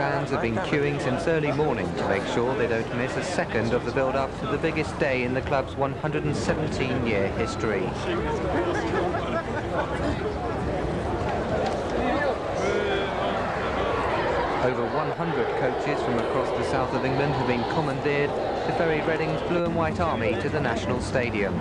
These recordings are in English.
fans have been queuing since early morning to make sure they don't miss a second of the build-up to the biggest day in the club's 117-year history. Over 100 coaches from across the south of England have been commandeered to ferry Reading's blue and white army to the National Stadium.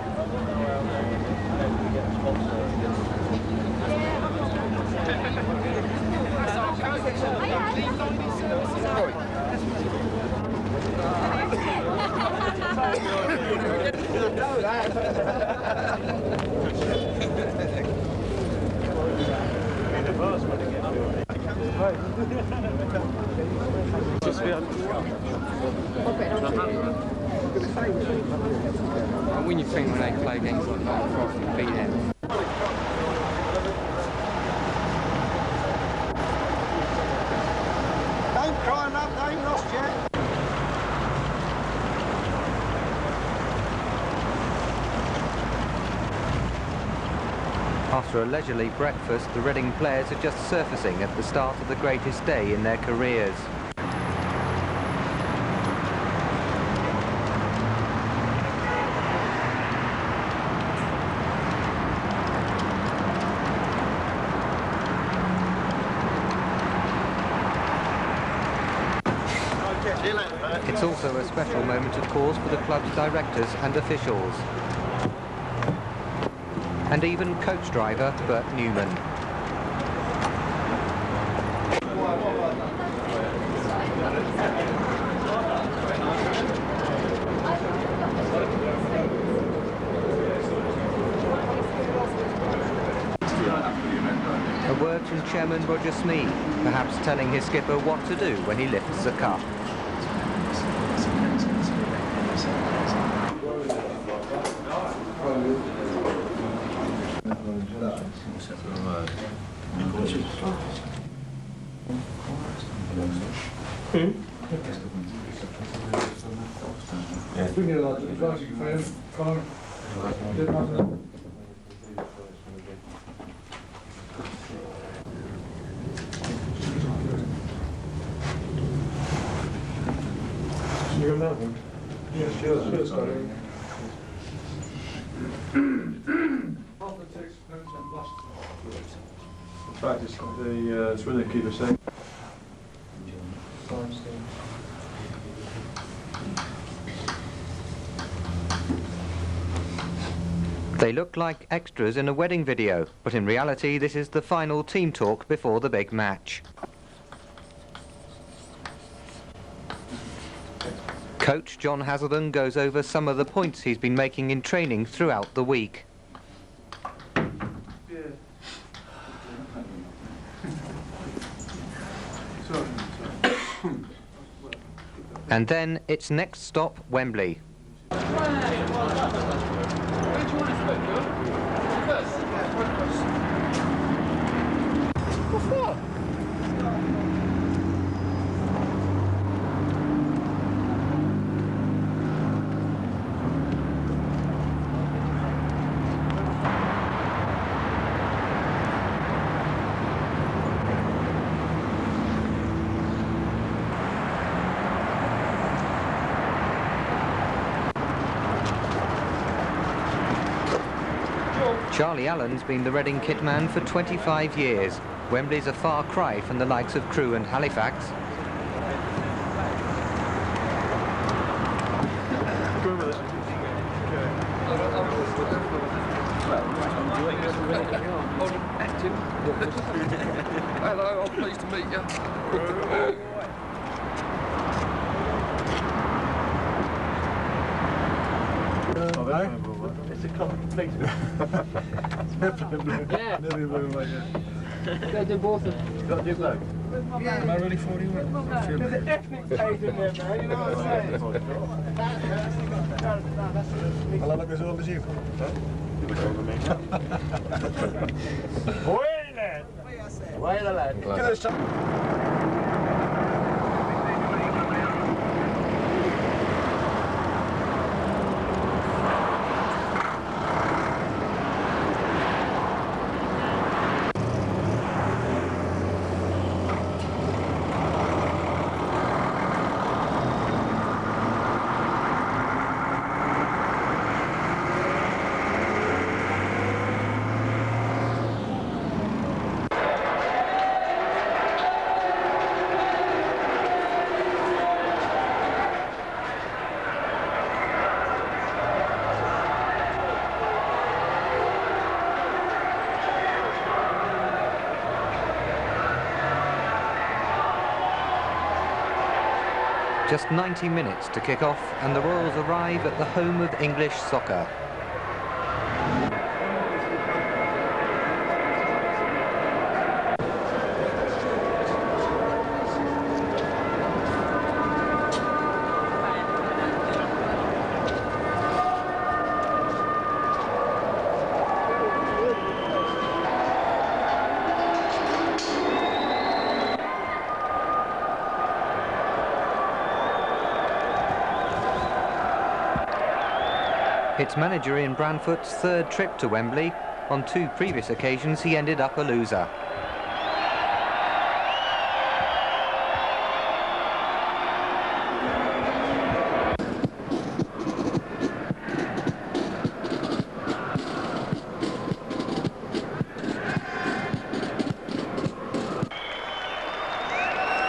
When you think when they play against like Frost and beat them. Don't cry, love, they ain't lost yet. After a leisurely breakfast, the Reading players are just surfacing at the start of the greatest day in their careers. It's also a special moment, of course, for the club's directors and officials. And even coach driver Bert Newman. A word from Chairman Roger Smee, perhaps telling his skipper what to do when he lifts the cup. Practice the swimmer keeper saying. They look like extras in a wedding video, but in reality this is the final team talk before the big match. Coach John Hazelden goes over some of the points he's been making in training throughout the week. And then it's next stop Wembley. Charlie Allen's been the Reading kit man for 25 years. Wembley's a far cry from the likes of Crewe and Halifax. Hello, I'm pleased to meet you. It's a complete. Yeah. Go do both of them. Got to do both. Yeah. Am I ready for you? There's an ethnic taste in there, man, you know what I'm saying? Well, I look as old as you. You look older than me. Away, lad! Away, the lad. Get us Just 90 minutes to kick off, and the Royals arrive at the home of English soccer. It's manager Ian Branfoot's third trip to Wembley. On 2 previous occasions, he ended up a loser.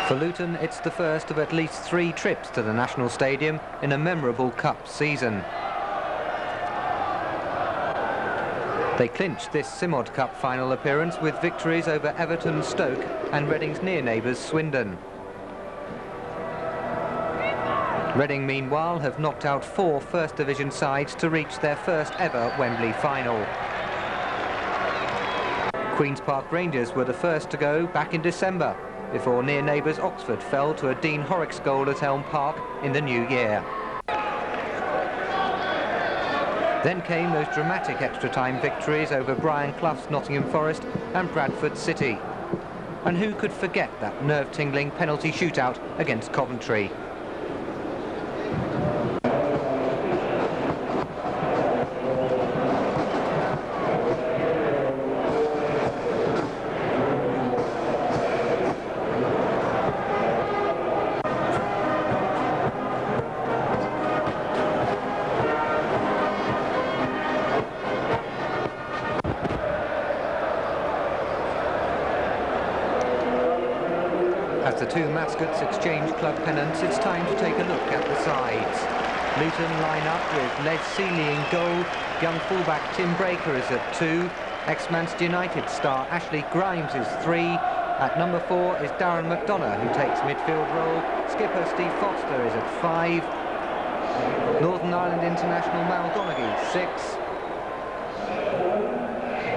For Luton, it's the first of at least 3 trips to the National Stadium in a memorable cup season. They clinched this Simod Cup final appearance with victories over Everton, Stoke and Reading's near neighbours Swindon. Reading, meanwhile, have knocked out 4 First Division sides to reach their first ever Wembley final. Queen's Park Rangers were the first to go back in December, before near neighbours Oxford fell to a Dean Horrocks goal at Elm Park in the new year. Then came those dramatic extra-time victories over Brian Clough's Nottingham Forest and Bradford City. And who could forget that nerve-tingling penalty shootout against Coventry? As the 2 mascots exchange club pennants, it's time to take a look at the sides. Luton line up with Les Seeley in goal, young fullback Tim Breaker is at 2, ex-Manchester United star Ashley Grimes is 3, at number 4 is Darren McDonough, who takes midfield role, skipper Steve Foster is at 5, Northern Ireland international Mal Donaghy 6,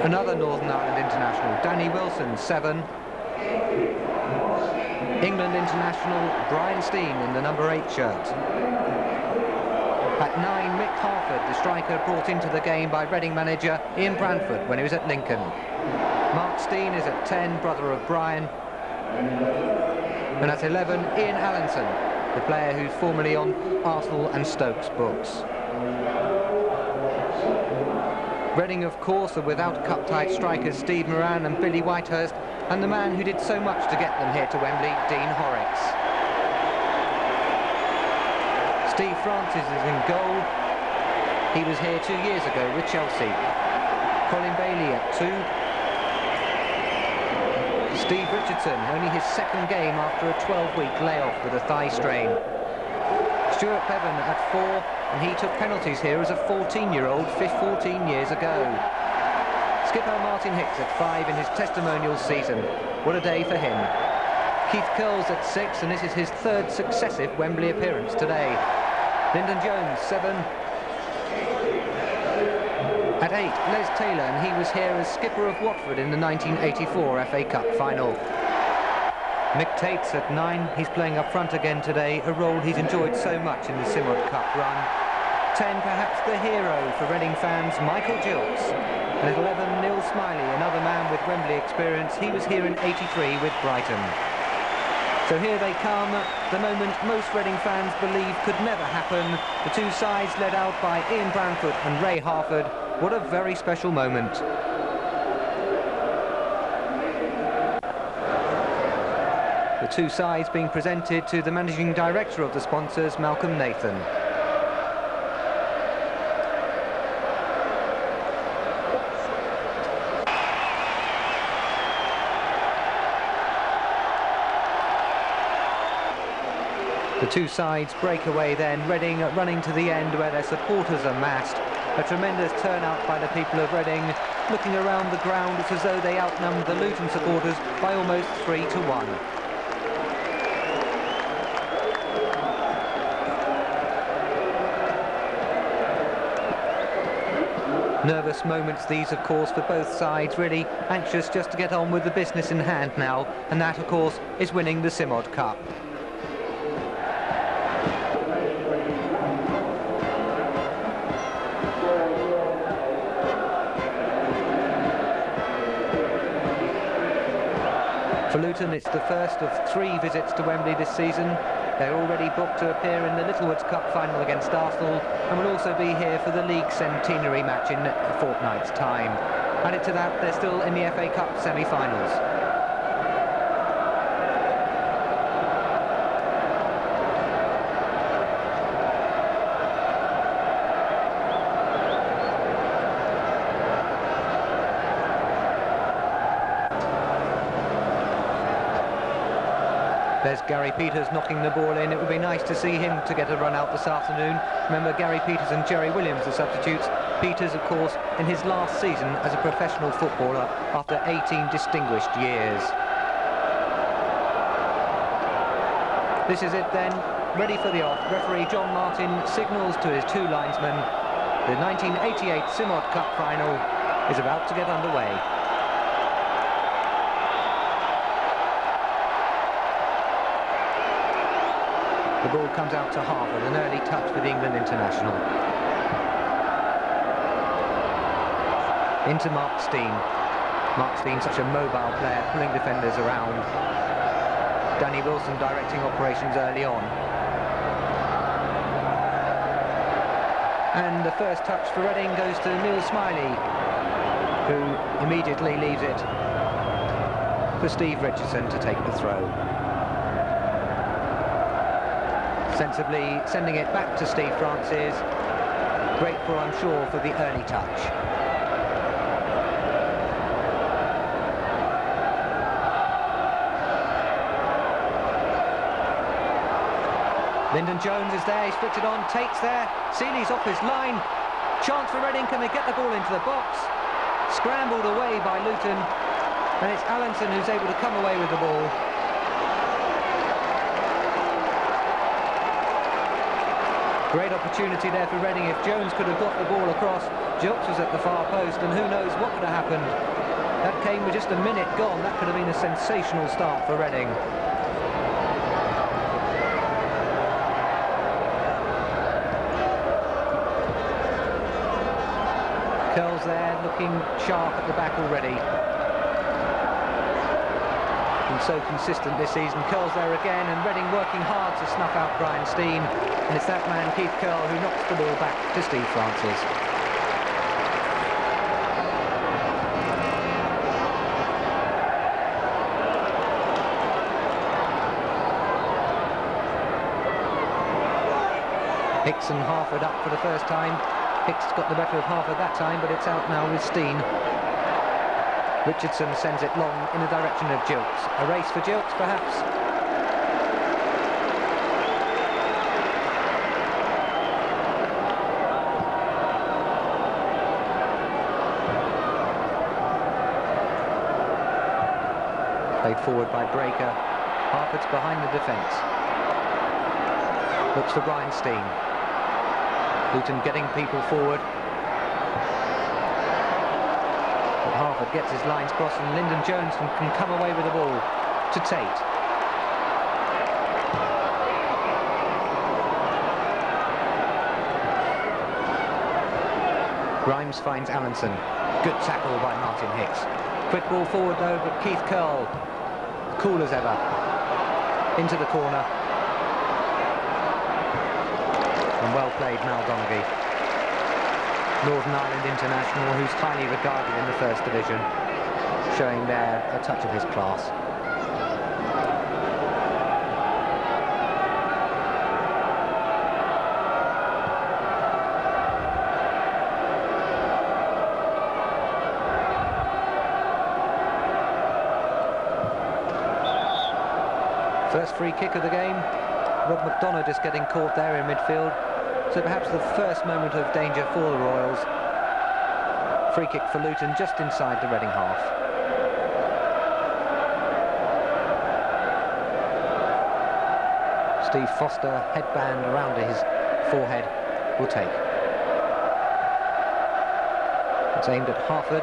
another Northern Ireland international Danny Wilson 7, England international Brian Steen in the number 8 shirt. At 9, Mick Harford, the striker brought into the game by Reading manager Ian Branfoot when he was at Lincoln. Mark Steen is at 10, brother of Brian. And at 11, Ian Allinson, the player who's formerly on Arsenal and Stoke's books. Reading, of course, are without cup-tight strikers Steve Moran and Billy Whitehurst, and the man who did so much to get them here to Wembley, Dean Horrocks. Steve Francis is in goal. He was here 2 years ago with Chelsea. Colin Bailey at 2. Steve Richardson, only his 2nd game after a 12-week layoff with a thigh strain. Stuart Bevan at 4, and he took penalties here as a 14-year-old 14 years ago. Skipper Martin Hicks at 5 in his testimonial season. What a day for him. Keith Curls at 6, and this is his 3rd successive Wembley appearance today. Lyndon Jones, 7. At 8, Les Taylor, and he was here as skipper of Watford in the 1984 FA Cup final. Mick Tates at 9, he's playing up front again today, a role he's enjoyed so much in the Simod Cup run. 10, perhaps the hero for Reading fans, Michael Gilks. And at 11, Neil Smiley, another man with Wembley experience. He was here in 83 with Brighton. So here they come, the moment most Reading fans believe could never happen. The 2 sides led out by Ian Branfoot and Ray Harford. What a very special moment. The 2 sides being presented to the managing director of the sponsors, Malcolm Nathan. The 2 sides break away then, Reading running to the end where their supporters are massed. A tremendous turnout by the people of Reading. Looking around the ground, it's as though they outnumbered the Luton supporters by almost 3 to 1. Nervous moments these, of course, for both sides, really anxious just to get on with the business in hand now, and that, of course, is winning the Simod Cup. For Luton, it's the first of 3 visits to Wembley this season. They're already booked to appear in the Littlewoods Cup final against Arsenal, and will also be here for the league centenary match in a fortnight's time. Added to that, they're still in the FA Cup semi-finals. There's Gary Peters knocking the ball in. It would be nice to see him to get a run out this afternoon. Remember, Gary Peters and Jerry Williams, the substitutes. Peters, of course, in his last season as a professional footballer after 18 distinguished years. This is it then, ready for the off. Referee John Martin signals to his 2 linesmen. The 1988 Simod Cup final is about to get underway. The ball comes out to Harford, an early touch for the England international. Into Mark Steen. Mark Steen, such a mobile player, pulling defenders around. Danny Wilson directing operations early on. And the first touch for Reading goes to Neil Smiley, who immediately leaves it for Steve Richardson to take the throw. Sensibly sending it back to Steve Francis. Grateful, I'm sure, for the early touch. Lyndon Jones is there, he's flicked it on, Tate's there, Seeley's off his line. Chance for Reading, can they get the ball into the box? Scrambled away by Luton, and it's Allenson who's able to come away with the ball. Great opportunity there for Reading. If Jones could have got the ball across, Gilks was at the far post, and who knows what could have happened. That came with just a minute gone. That could have been a sensational start for Reading. Curls there, looking sharp at the back already. Been so consistent this season. Curls there again, and Reading working hard to snuff out Brian Steen. And it's that man, Keith Curl, who knocks the ball back to Steve Francis. Hicks and Harford up for the first time. Hicks got the better of Harford that time, but it's out now with Steen. Richardson sends it long in the direction of Gilks. A race for Gilks, perhaps? Played forward by Breaker. Harford's behind the defence. Looks for Brian Steen. Luton getting people forward. But Harford gets his lines crossed, and Lyndon Jones can come away with the ball to Tate. Grimes finds Allenson. Good tackle by Martin Hicks. Quick ball forward though, but Keith Curl, cool as ever, into the corner. And well played, Mal Donaghy. Northern Ireland international, who's highly regarded in the First Division, showing there a touch of his class. First free kick of the game. Rob McDonough just getting caught there in midfield. So perhaps the first moment of danger for the Royals. Free kick for Luton just inside the Reading half. Steve Foster, headband around his forehead, will take. It's aimed at Harford.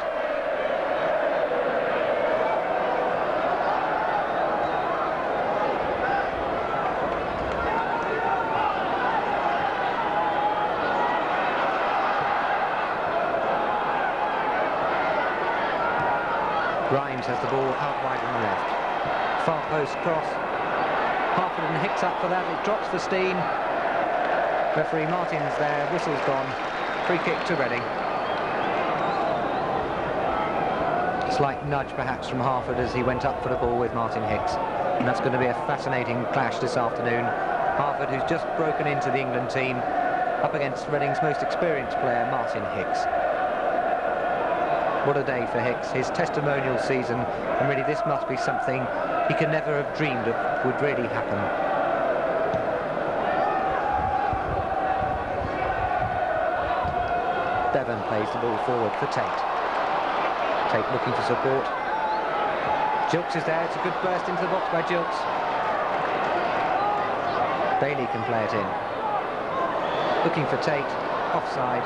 Grimes has the ball out wide on the left. Far post cross. Harford and Hicks up for that. It drops for Steen. Referee Martin's there. Whistle's gone. Free kick to Reading. Slight nudge perhaps from Harford as he went up for the ball with Martin Hicks. And that's going to be a fascinating clash this afternoon. Harford, who's just broken into the England team, up against Reading's most experienced player, Martin Hicks. What a day for Hicks, his testimonial season, and really this must be something he could never have dreamed of would really happen. Devon plays the ball forward for Tate. Tate looking for support. Gilks is there, it's a good burst into the box by Gilks. Bailey can play it in. Looking for Tate, offside.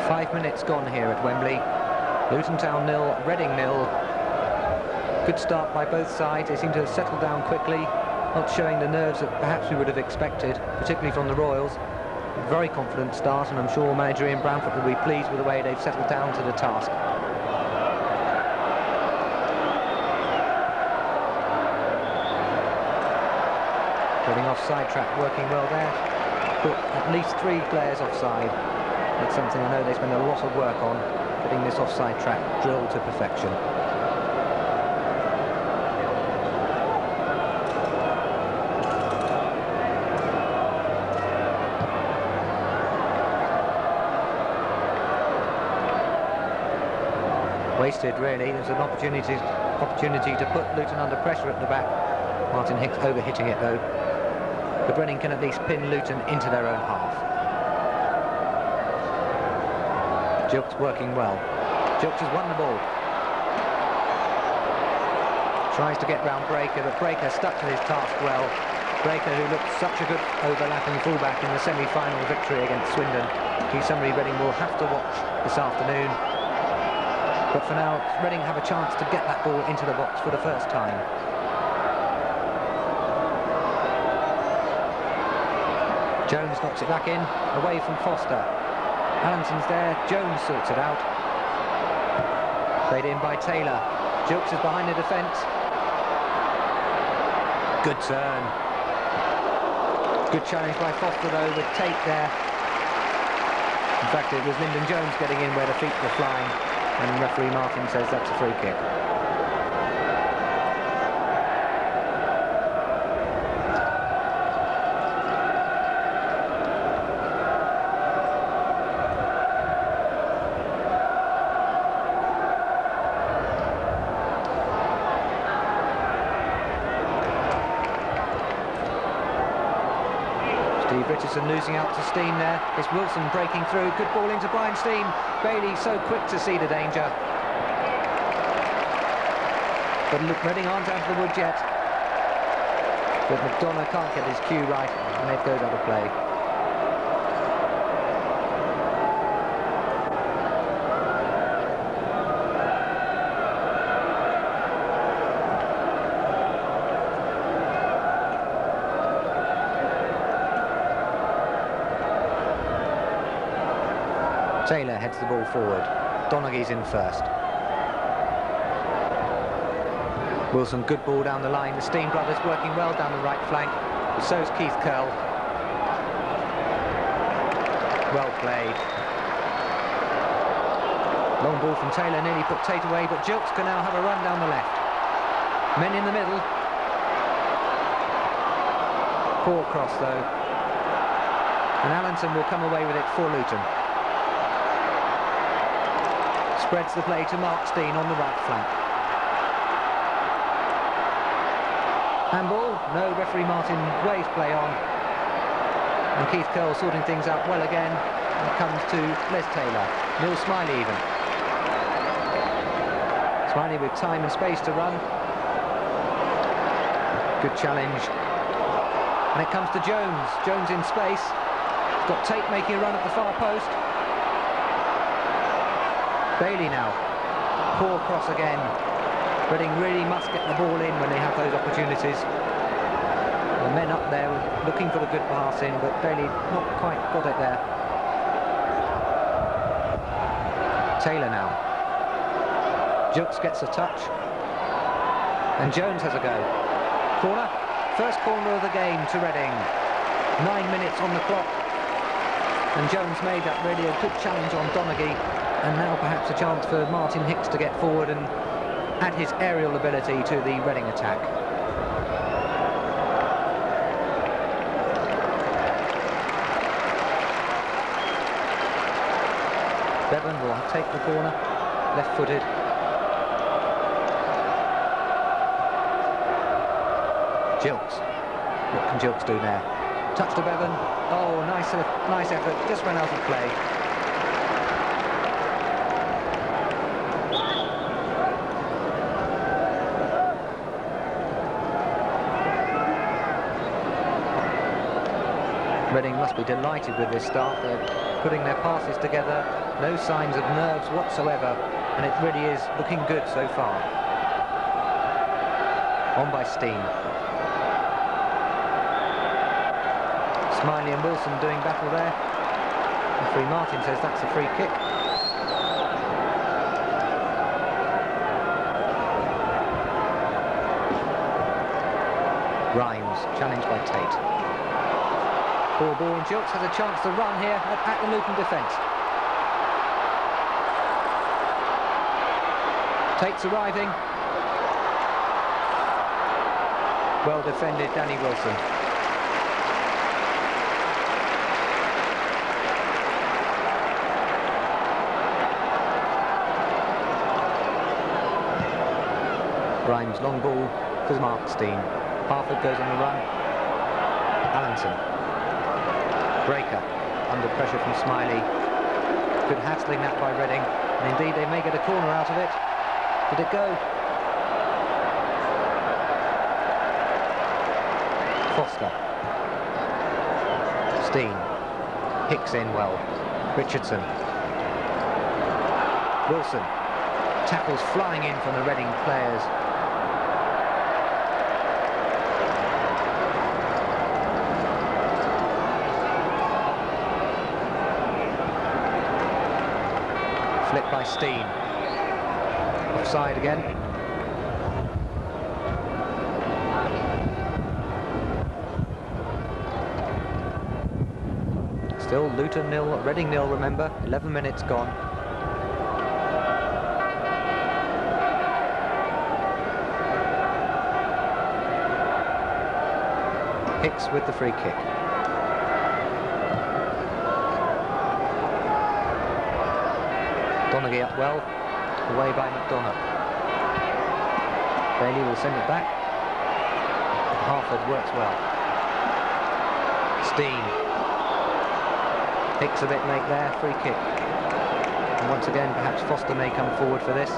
Five minutes gone here at Wembley. Luton Town 0, Reading 0. Good start by both sides. They seem to have settled down quickly, not showing the nerves that perhaps we would have expected, particularly from the Royals. A very confident start, and I'm sure manager Ian Branford will be pleased with the way they've settled down to the task. Getting offside track, working well there. Put at least 3 players offside. That's something I know they spend a lot of work on, getting this offside track drilled to perfection. Wasted really. There's an opportunity to put Luton under pressure at the back. Martin Hicks overhitting it though. But Reading can at least pin Luton into their own half. Gilks working well. Gilks has won the ball. Tries to get round Breaker, but Breaker stuck to his task well. Breaker, who looked such a good overlapping fullback in the semi-final victory against Swindon. He's somebody Reading will have to watch this afternoon. But for now, Reading have a chance to get that ball into the box for the first time. Jones knocks it back in, away from Foster. Allinson's there, Jones sorts it out. Played in by Taylor. Gilks is behind the defence. Good turn. Good challenge by Foster though, with Tate there. In fact, it was Lyndon Jones getting in where the feet were flying, and referee Martin says that's a free kick. Richardson losing out to Steen there. It's Wilson breaking through. Good ball into Brian Steen. Bailey so quick to see the danger. But look, Reading aren't out of the woods yet. But McDonough can't get his cue right, and it goes out of play. Taylor heads the ball forward. Donaghy's in first. Wilson, good ball down the line. The Steen brothers working well down the right flank. But so's Keith Curl. Well played. Long ball from Taylor, nearly put Tate away, but Gilks can now have a run down the left. Men in the middle. Poor cross though. And Allinson will come away with it for Luton. Spreads the play to Mark Steen on the right flank. Handball? No, referee Martin waves play on. And Keith Curl sorting things out well again. And it comes to Les Taylor. Neil Smiley even. Smiley with time and space to run. Good challenge. And it comes to Jones. Jones in space. He's got Tate making a run at the far post. Bailey now. Poor cross again. Reading really must get the ball in when they have those opportunities. The men up there looking for the good pass in, but Bailey not quite got it there. Taylor now. Jukes gets a touch. And Jones has a go. Corner. First corner of the game to Reading. 9 minutes on the clock. And Jones made that really a good challenge on Donaghy. And now perhaps a chance for Martin Hicks to get forward and add his aerial ability to the Reading attack. Bevan will take the corner, left-footed. Gilks. What can Gilks do now? Touch to Bevan. Oh, nice effort. Just ran out of play. Reading must be delighted with this start. They're putting their passes together. No signs of nerves whatsoever. And it really is looking good so far. On by Steen. Smiley and Wilson doing battle there. Referee Martin says that's a free kick. Rhymes, challenged by Tate. Poor ball, and Gilks has a chance to run here at the Luton defence. Tate's arriving. Well defended, Danny Wilson. Grimes, long ball to Mark Steen. Harford goes on the run. Allenson. Breaker, under pressure from Smiley. Good hassling that by Reading. And indeed they may get a corner out of it. Did it go? Foster. Steen. Hicks in well. Richardson. Wilson. Tackles flying in from the Reading players. Flick by Steen. Offside again. Still Luton 0, Reading 0, remember. 11 minutes gone. Hicks with the free kick. Donaghy up well, away by McDonough. Bailey will send it back. Harford works well. Steen. Hicks a bit late there, free kick. And once again, perhaps Foster may come forward for this.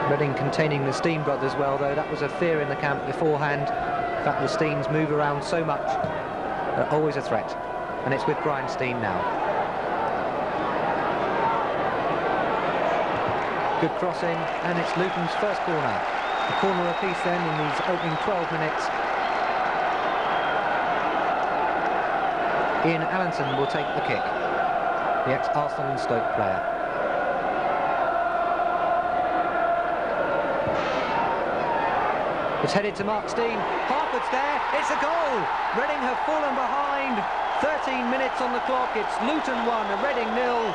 Reading containing the Steen brothers well, though. That was a fear in the camp beforehand. The fact the Steens move around so much, they're always a threat. And it's with Brian Steen now. Good crossing, and it's Luton's first corner. A corner apiece then in these opening 12 minutes. Ian Allenson will take the kick, the ex-Arsenal and Stoke player. It's headed to Mark Steen. Harford's there, it's a goal! Reading have fallen behind. 13 minutes on the clock, it's Luton 1, Reading 0.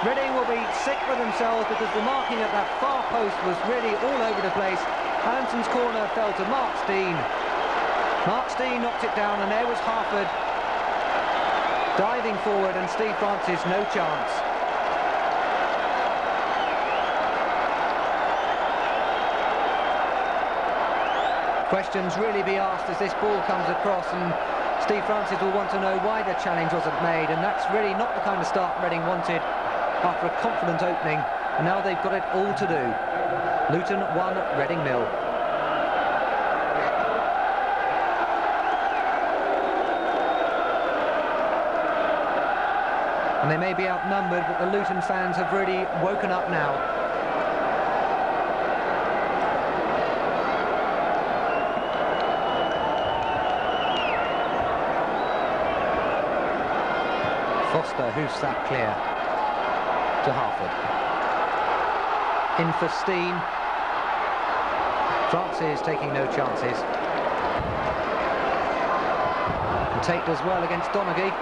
Reading will be sick with themselves because the marking at that far post was really all over the place. Allison's corner fell to Mark Steen. Mark Steen knocked it down, and there was Harford diving forward, and Steve Francis no chance. Questions really be asked as this ball comes across, and Steve Francis will want to know why the challenge wasn't made, and that's really not the kind of start Reading wanted after a confident opening, and now they've got it all to do. Luton 1, Reading 0. And they may be outnumbered, but the Luton fans have really woken up now. Foster hoofs that clear to Harford. In for Steen. Francis taking no chances. And Tate does well against Donaghy.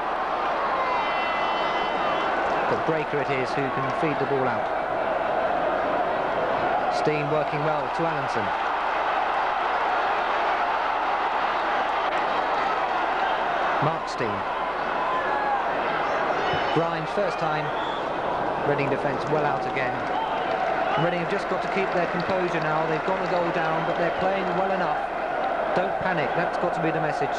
But Breaker it is who can feed the ball out. Steen working well to Allenson. Mark Steen. Grimes first time. Reading defence well out again. Reading have just got to keep their composure now. They've gone a goal down, but they're playing well enough. Don't panic, that's got to be the message.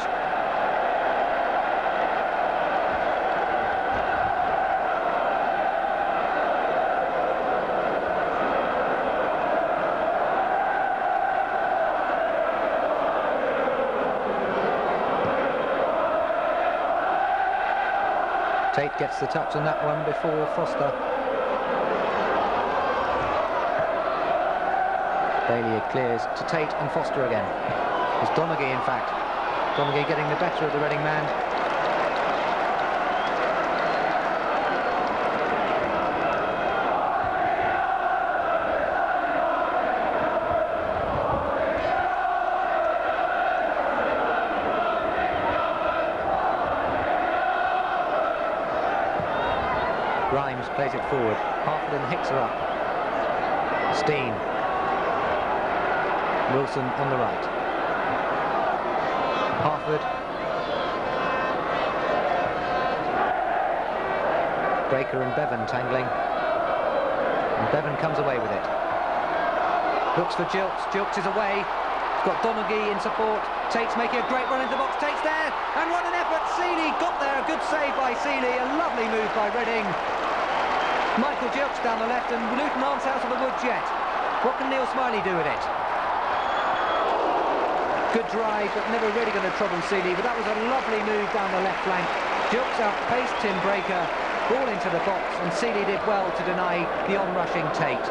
Tate gets the touch on that one before Foster. Bailey clears to Tate and Foster again. It's Donaghy, in fact. Donaghy getting the better of the Reading man. Grimes plays it forward. Harford and Hicks are up. Steen. Wilson on the right. Harford. Breaker and Bevan tangling. And Bevan comes away with it. Looks for Gilks. Gilks is away. He's got Donaghy in support. Tate's making a great run into the box. Tate's there. And what an effort. Seeley got there. A good save by Seeley. A lovely move by Reading. Michael Gilks down the left, and Luton aren't out of the woods yet. What can Neil Smiley do with it? Good drive, but never really going to trouble Seeley, but that was a lovely move down the left flank. Gilks outpaced Tim Breaker, ball into the box, and Seeley did well to deny the on-rushing Tate.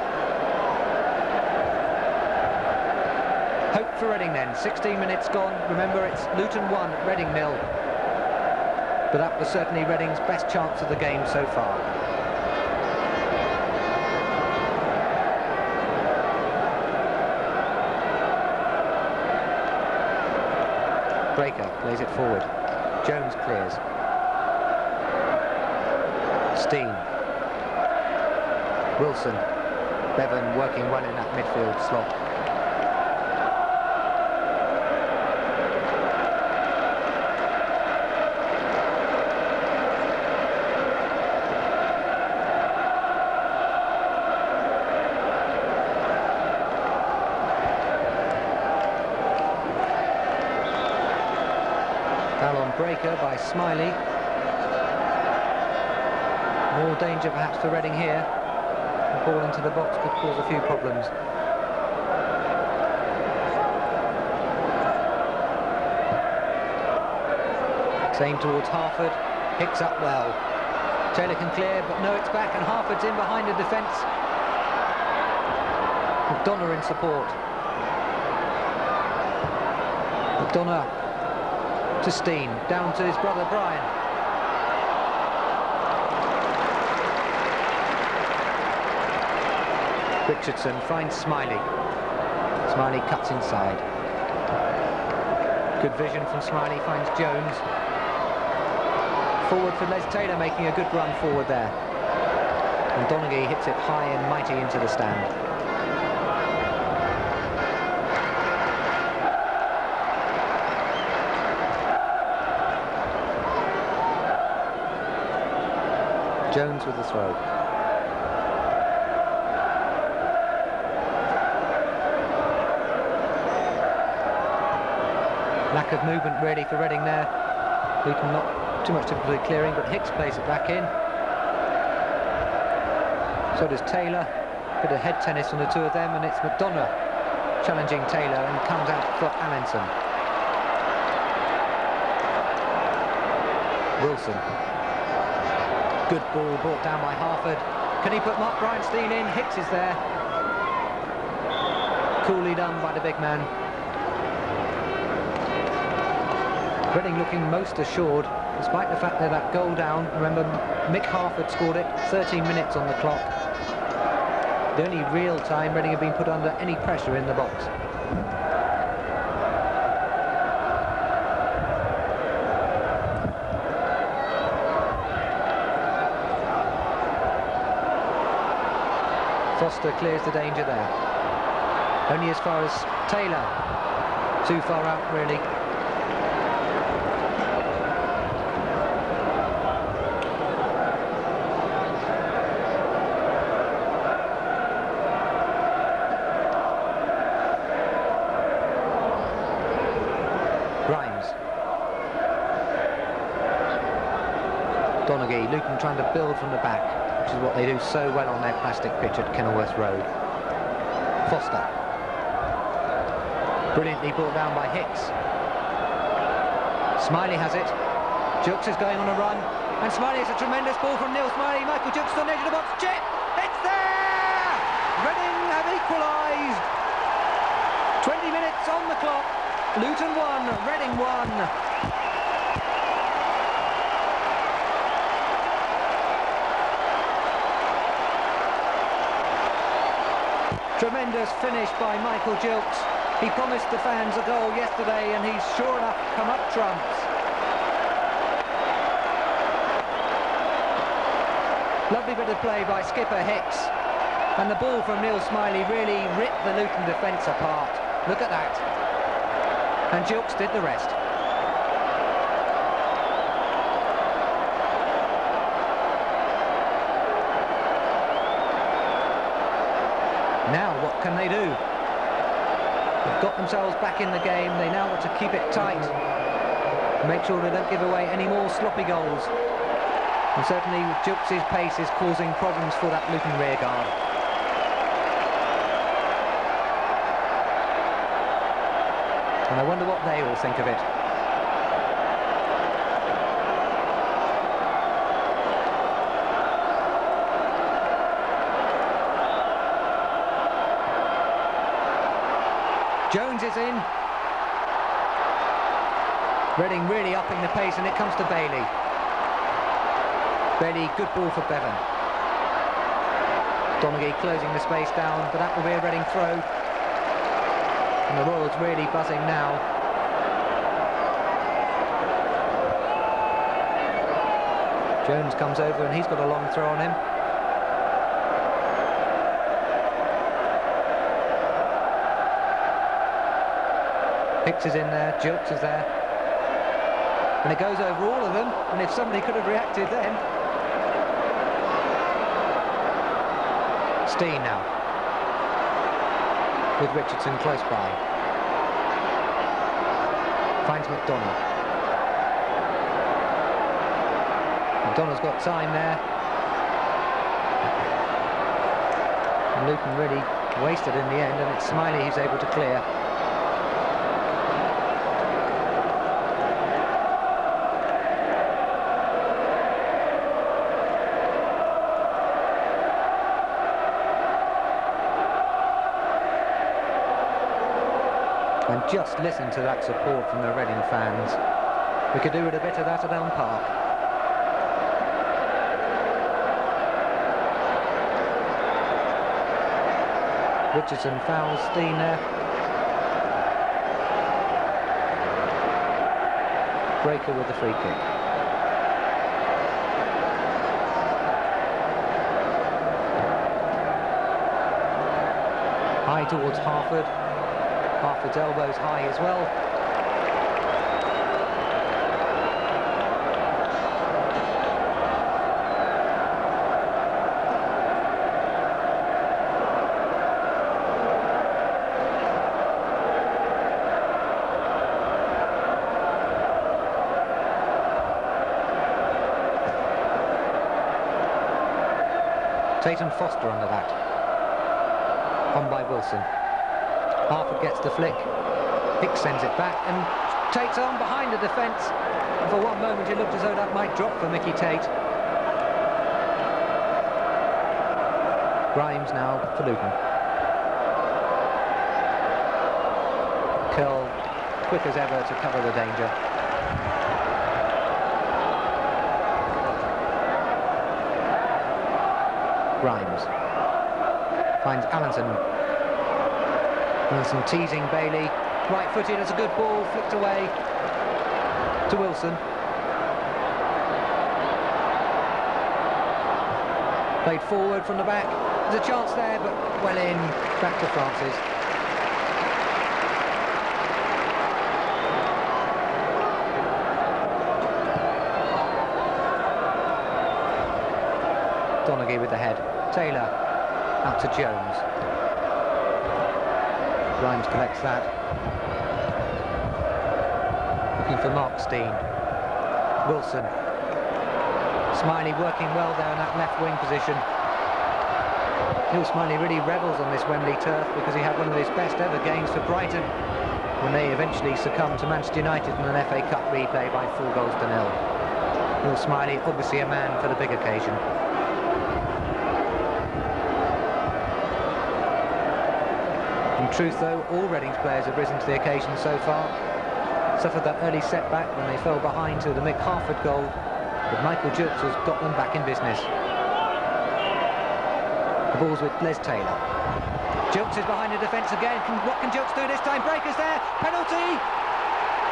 Hope for Reading then, 16 minutes gone. Remember, it's Luton 1, Reading 0. But that was certainly Reading's best chance of the game so far. Breaker plays it forward. Jones clears. Steen. Wilson. Bevan working well in that midfield slot. Breaker by Smiley. More danger perhaps for Reading here. The ball into the box could cause a few problems. Same towards Harford. Hicks up well. Taylor can clear, but no, it's back, and Harford's in behind the defence. McDonough in support. McDonough to Steen, down to his brother Brian. Richardson finds Smiley. Smiley cuts inside. Good vision from Smiley, finds Jones. Forward for Les Taylor, making a good run forward there. And Donaghy hits it high and mighty into the stand. Jones with the throw. Lack of movement really for Reading there. Luton not too much difficulty clearing, but Hicks plays it back in. So does Taylor. Bit of head tennis from the two of them, and it's McDonough challenging Taylor and comes out for Allenson. Wilson. Good ball brought down by Harford. Can he put Mark Bryanstein in? Hicks is there. Coolly done by the big man. Reading looking most assured, despite the fact they're that goal down. Remember, Mick Harford scored it, 13 minutes on the clock. The only real time Reading have been put under any pressure in the box. Foster clears the danger there. Only as far as Taylor. Too far out, really. Donaghy, Luton trying to build from the back, which is what they do so well on their plastic pitch at Kenilworth Road. Foster. Brilliantly brought down by Hicks. Smiley has it. Jukes is going on a run, and Smiley has a tremendous ball from Neil Smiley. Michael Jukes on the edge of the box. Chip! It's there! Reading have equalised. 20 minutes on the clock. Luton 1, Reading 1. Tremendous finish by Michael Jilks. He promised the fans a goal yesterday, and he's sure enough come up trumps. Lovely bit of play by skipper Hicks, and the ball from Neil Smiley really ripped the Luton defence apart. Look at that. And Jilks did the rest. Now what can they do? They've got themselves back in the game. They now want to keep it tight, make sure they don't give away any more sloppy goals. And certainly Jukes' pace is causing problems for that Luton rearguard. And I wonder what they all think of it. Jones is in. Reading really upping the pace, and it comes to Bailey. Bailey, good ball for Bevan. Donaghy closing the space down, but that will be a Reading throw. And the Royals really buzzing now. Jones comes over, and he's got a long throw on him. Hicks is in there, Jilks is there. And it goes over all of them, and if somebody could have reacted then. Steen now. With Richardson close by. Finds McDonald. McDonald's got time there. And Luton really wasted in the end, and it's Smiley who's able to clear. And just listen to that support from the Reading fans. We could do with a bit of that at Elm Park. Richardson fouls Steen there. Breaker with the free kick. High towards Harford. Harford's elbows high as well. Tate and Foster under that. On by Wilson. Harford gets the flick. Hicks sends it back, and Tate's on behind the defence. And for one moment it looked as though that might drop for Mickey Tate. Grimes now for Luton. Curl, quick as ever to cover the danger. Grimes finds Allinson. Allinson teasing Bailey. Right-footed, it's a good ball, flicked away to Wilson. Played forward from the back. There's a chance there, but well in. Back to Francis. Donaghy with the head. Taylor out to Jones. Grimes collects that. Looking for Mark Steen. Wilson. Smiley working well there in that left wing position. Neil Smiley really revels on this Wembley turf because he had one of his best ever games for Brighton when they eventually succumbed to Manchester United in an FA Cup replay by 4 goals to 0. Neil Smiley, obviously a man for the big occasion. In truth though, all Reading's players have risen to the occasion so far. Suffered that early setback when they fell behind to the Mick Harford goal, but Michael Jukes has got them back in business. The ball's with Les Taylor. Jukes is behind the defence again. What can Jukes do this time? Breakers there. Penalty!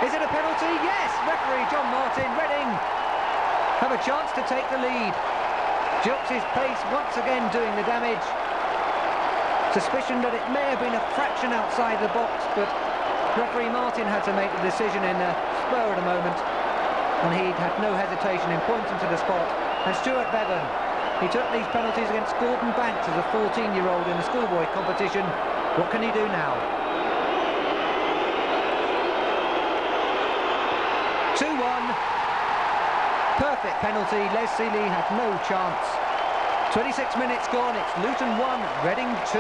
Is it a penalty? Yes! Referee John Martin, Reading have a chance to take the lead. Jukes' pace once again doing the damage. Suspicion that it may have been a fraction outside the box, but referee Martin had to make the decision in the spur of the moment, and he had no hesitation in pointing to the spot. And Stuart Bevan, he took these penalties against Gordon Banks as a 14-year-old in the schoolboy competition. What can he do now? 2-1. Perfect penalty. Les Seeley had no chance. 26 minutes gone. It's Luton 1, Reading 2.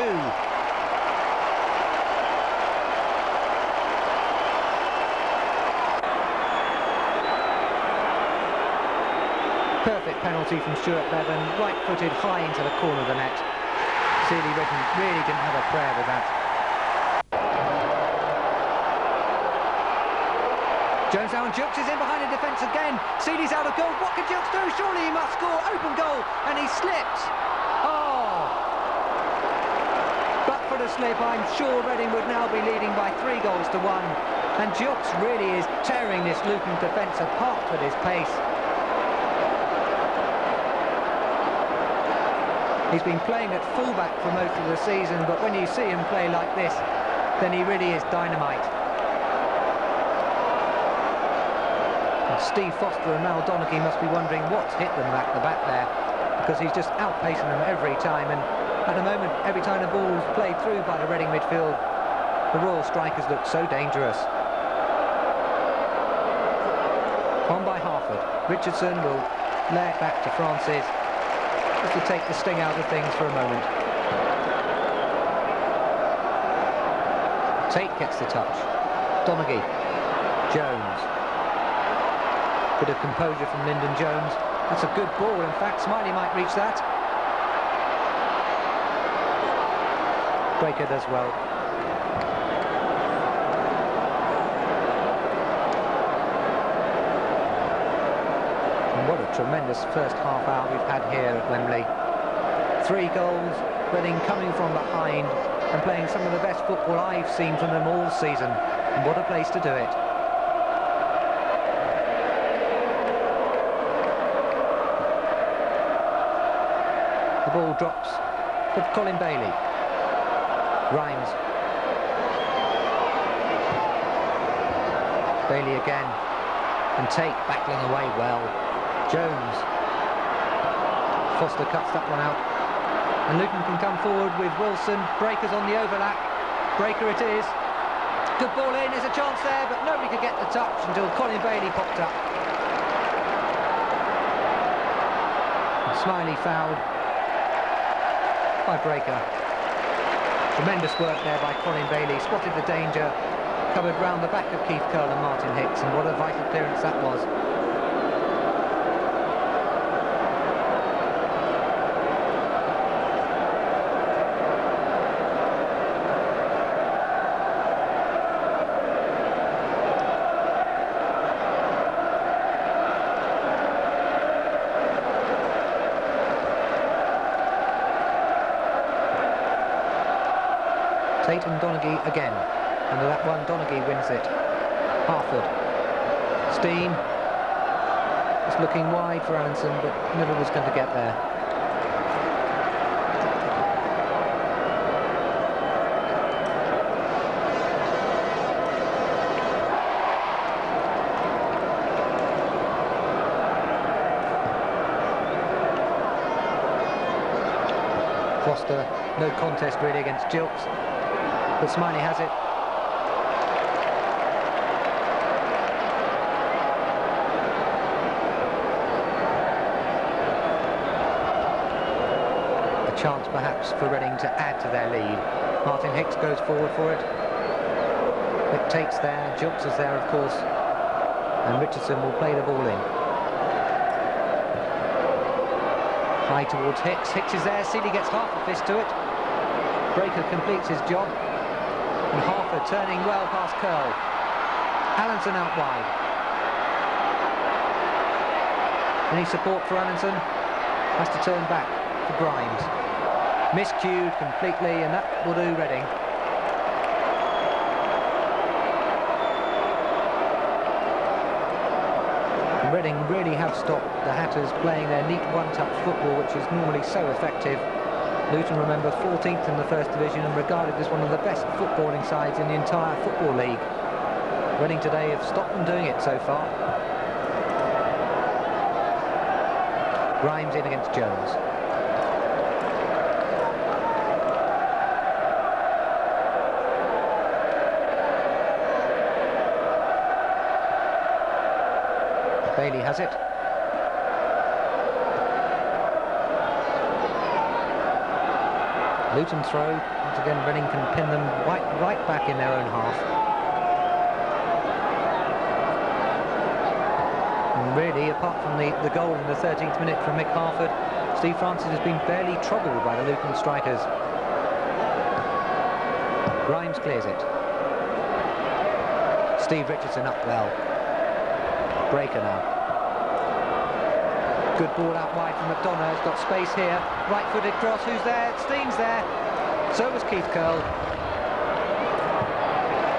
Perfect penalty from Stuart Bevan, right-footed high into the corner of the net. Seeley really didn't have a prayer with that. Jones now and Jukes is in behind the defence again. Seeley's out of goal. What can Jukes do? Surely he must score. Open goal, and he slipped. Oh! But for the slip, I'm sure Reading would now be leading by 3 goals to 1. And Jukes really is tearing this Luton defence apart with his pace. He's been playing at fullback for most of the season, but when you see him play like this, then he really is dynamite. And Steve Foster and Mal Donaghy must be wondering what's hit them at the back there, because he's just outpacing them every time, and at the moment, every time the ball's played through by the Reading midfield, the Royal strikers look so dangerous. On by Harford. Richardson will lay it back to Francis, just to take the sting out of things for a moment. Tate gets the touch. Donaghy. Jones. Bit of composure from Lyndon Jones. That's a good ball. In fact, Smiley might reach that. Breaker does well. What a tremendous first half hour we've had here at Wembley. 3 goals, Reading coming from behind and playing some of the best football I've seen from them all season. And what a place to do it. The ball drops to Colin Bailey. Grimes. Bailey again. And Tate battling away well. Jones. Foster cuts that one out. And Luton can come forward with Wilson. Breakers on the overlap. Breaker it is. Good ball in. There's a chance there, but nobody could get the touch until Colin Bailey popped up. And Smiley fouled by Breaker. Tremendous work there by Colin Bailey. Spotted the danger. Covered round the back of Keith Curle and Martin Hicks. And what a vital clearance that was. Tate and Donaghy again. Under that one, Donaghy wins it. Harford. Steen. It's looking wide for Allenson, but never was going to get there. Foster, no contest really against Gilks, but Smiley has it. A chance perhaps for Reading to add to their lead. Martin Hicks goes forward for it. Tate's there, Gilks is there of course, and Richardson will play the ball in. High towards Hicks. Hicks is there. Seeley gets half a fist to it. Breaker completes his job. And Harford turning well past Curl. Allenson out wide. Any support for Allenson? Has to turn back for Grimes. Miscued completely, and that will do Reading. Reading really have stopped the Hatters playing their neat one-touch football, which is normally so effective. Luton, remember, 14th in the First Division and regarded as one of the best footballing sides in the entire Football League. Reading today have stopped them doing it so far. Grimes in against Jones. Bailey has it. Luton throw. Once again, Reading can pin them right back in their own half. And really, apart from the goal in the 13th minute from Mick Harford, Steve Francis has been barely troubled by the Luton strikers. Grimes clears it. Steve Richardson up well. Breaker now. Good ball out wide from McDonough. Has got space here. Right-footed cross. Who's there? Steen's there. So was Keith Curl.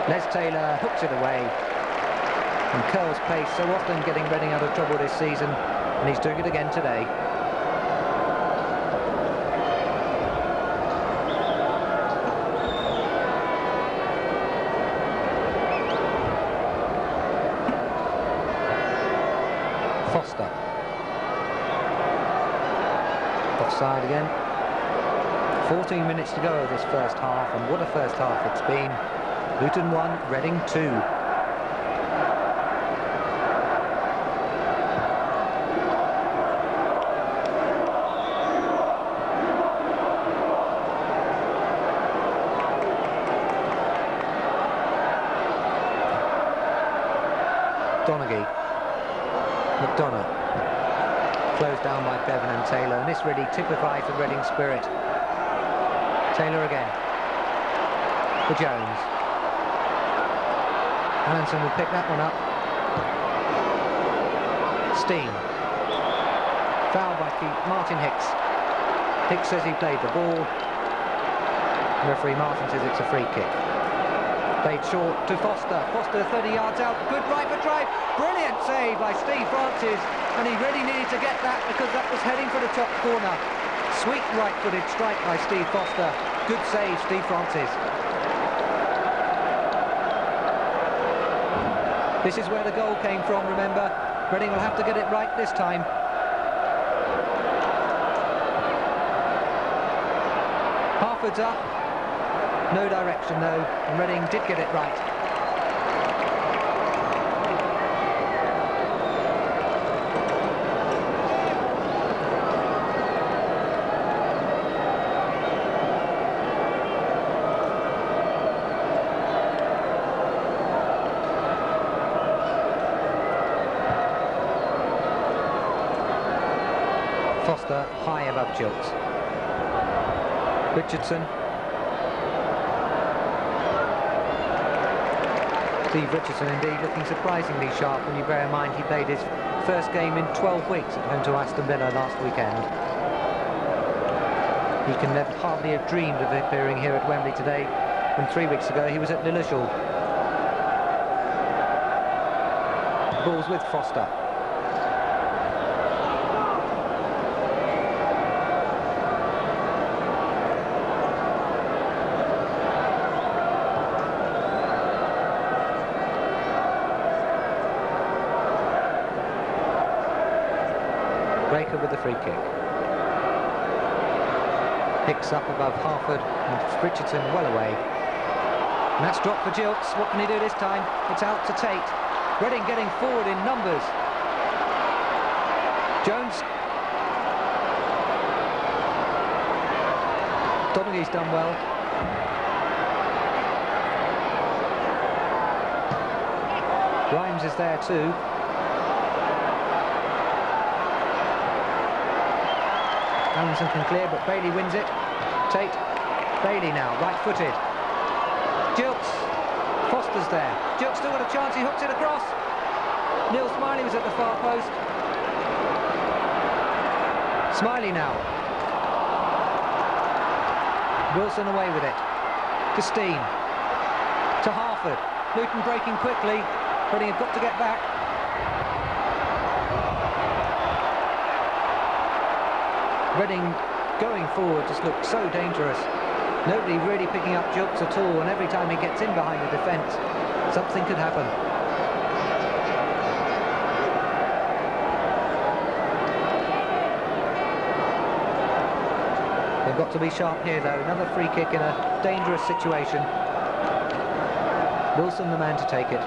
Les Taylor hooks it away. And Curl's pace so often getting Reading out of trouble this season, and he's doing it again today. Foster. Offside again. 14 minutes to go of this first half, and what a first half it's been. Luton 1, Reading 2. Donaghy. McDonough. Closed down by Bevan and Taylor, and this really typifies the Reading spirit. Taylor again. For Jones. Allenson will pick that one up. Steen. Foul by Martin Hicks. Hicks says he played the ball. Referee Martin says it's a free kick. Played short to Foster. Foster 30 yards out. Good right for drive. Brilliant save by Steve Francis. And he really needed to get that because that was heading for the top corner. Sweet right-footed strike by Steve Foster. Good save, Steve Francis. This is where the goal came from, remember. Reading will have to get it right this time. Harford's up. No direction though, and Reading did get it right. Foster high above Gilks. Richardson. Steve Richardson indeed looking surprisingly sharp when you bear in mind he played his first game in 12 weeks at home to Aston Villa last weekend. He can hardly have dreamed of appearing here at Wembley today, And 3 weeks ago he was at Lilleshall. Ball's with Foster. Breaker with the free kick. Hicks up above Harford and Richardson well away. And that's dropped for Gilks. What can he do this time? It's out to Tate. Reading getting forward in numbers. Jones. Donaghy's done well. Grimes is there too. Allenson can clear, but Bailey wins it. Tate. Bailey now, right-footed. Gilks. Foster's there. Gilks still got a chance, he hooks it across. Neil Smiley was at the far post. Smiley now. Wilson away with it. To Steen. To Harford. Luton breaking quickly. Reading have got to get back. Reading going forward just looked so dangerous. Nobody really picking up Gilks at all, and every time he gets in behind the defence, something could happen. They've got to be sharp here though. Another free kick in a dangerous situation. Wilson the man to take it.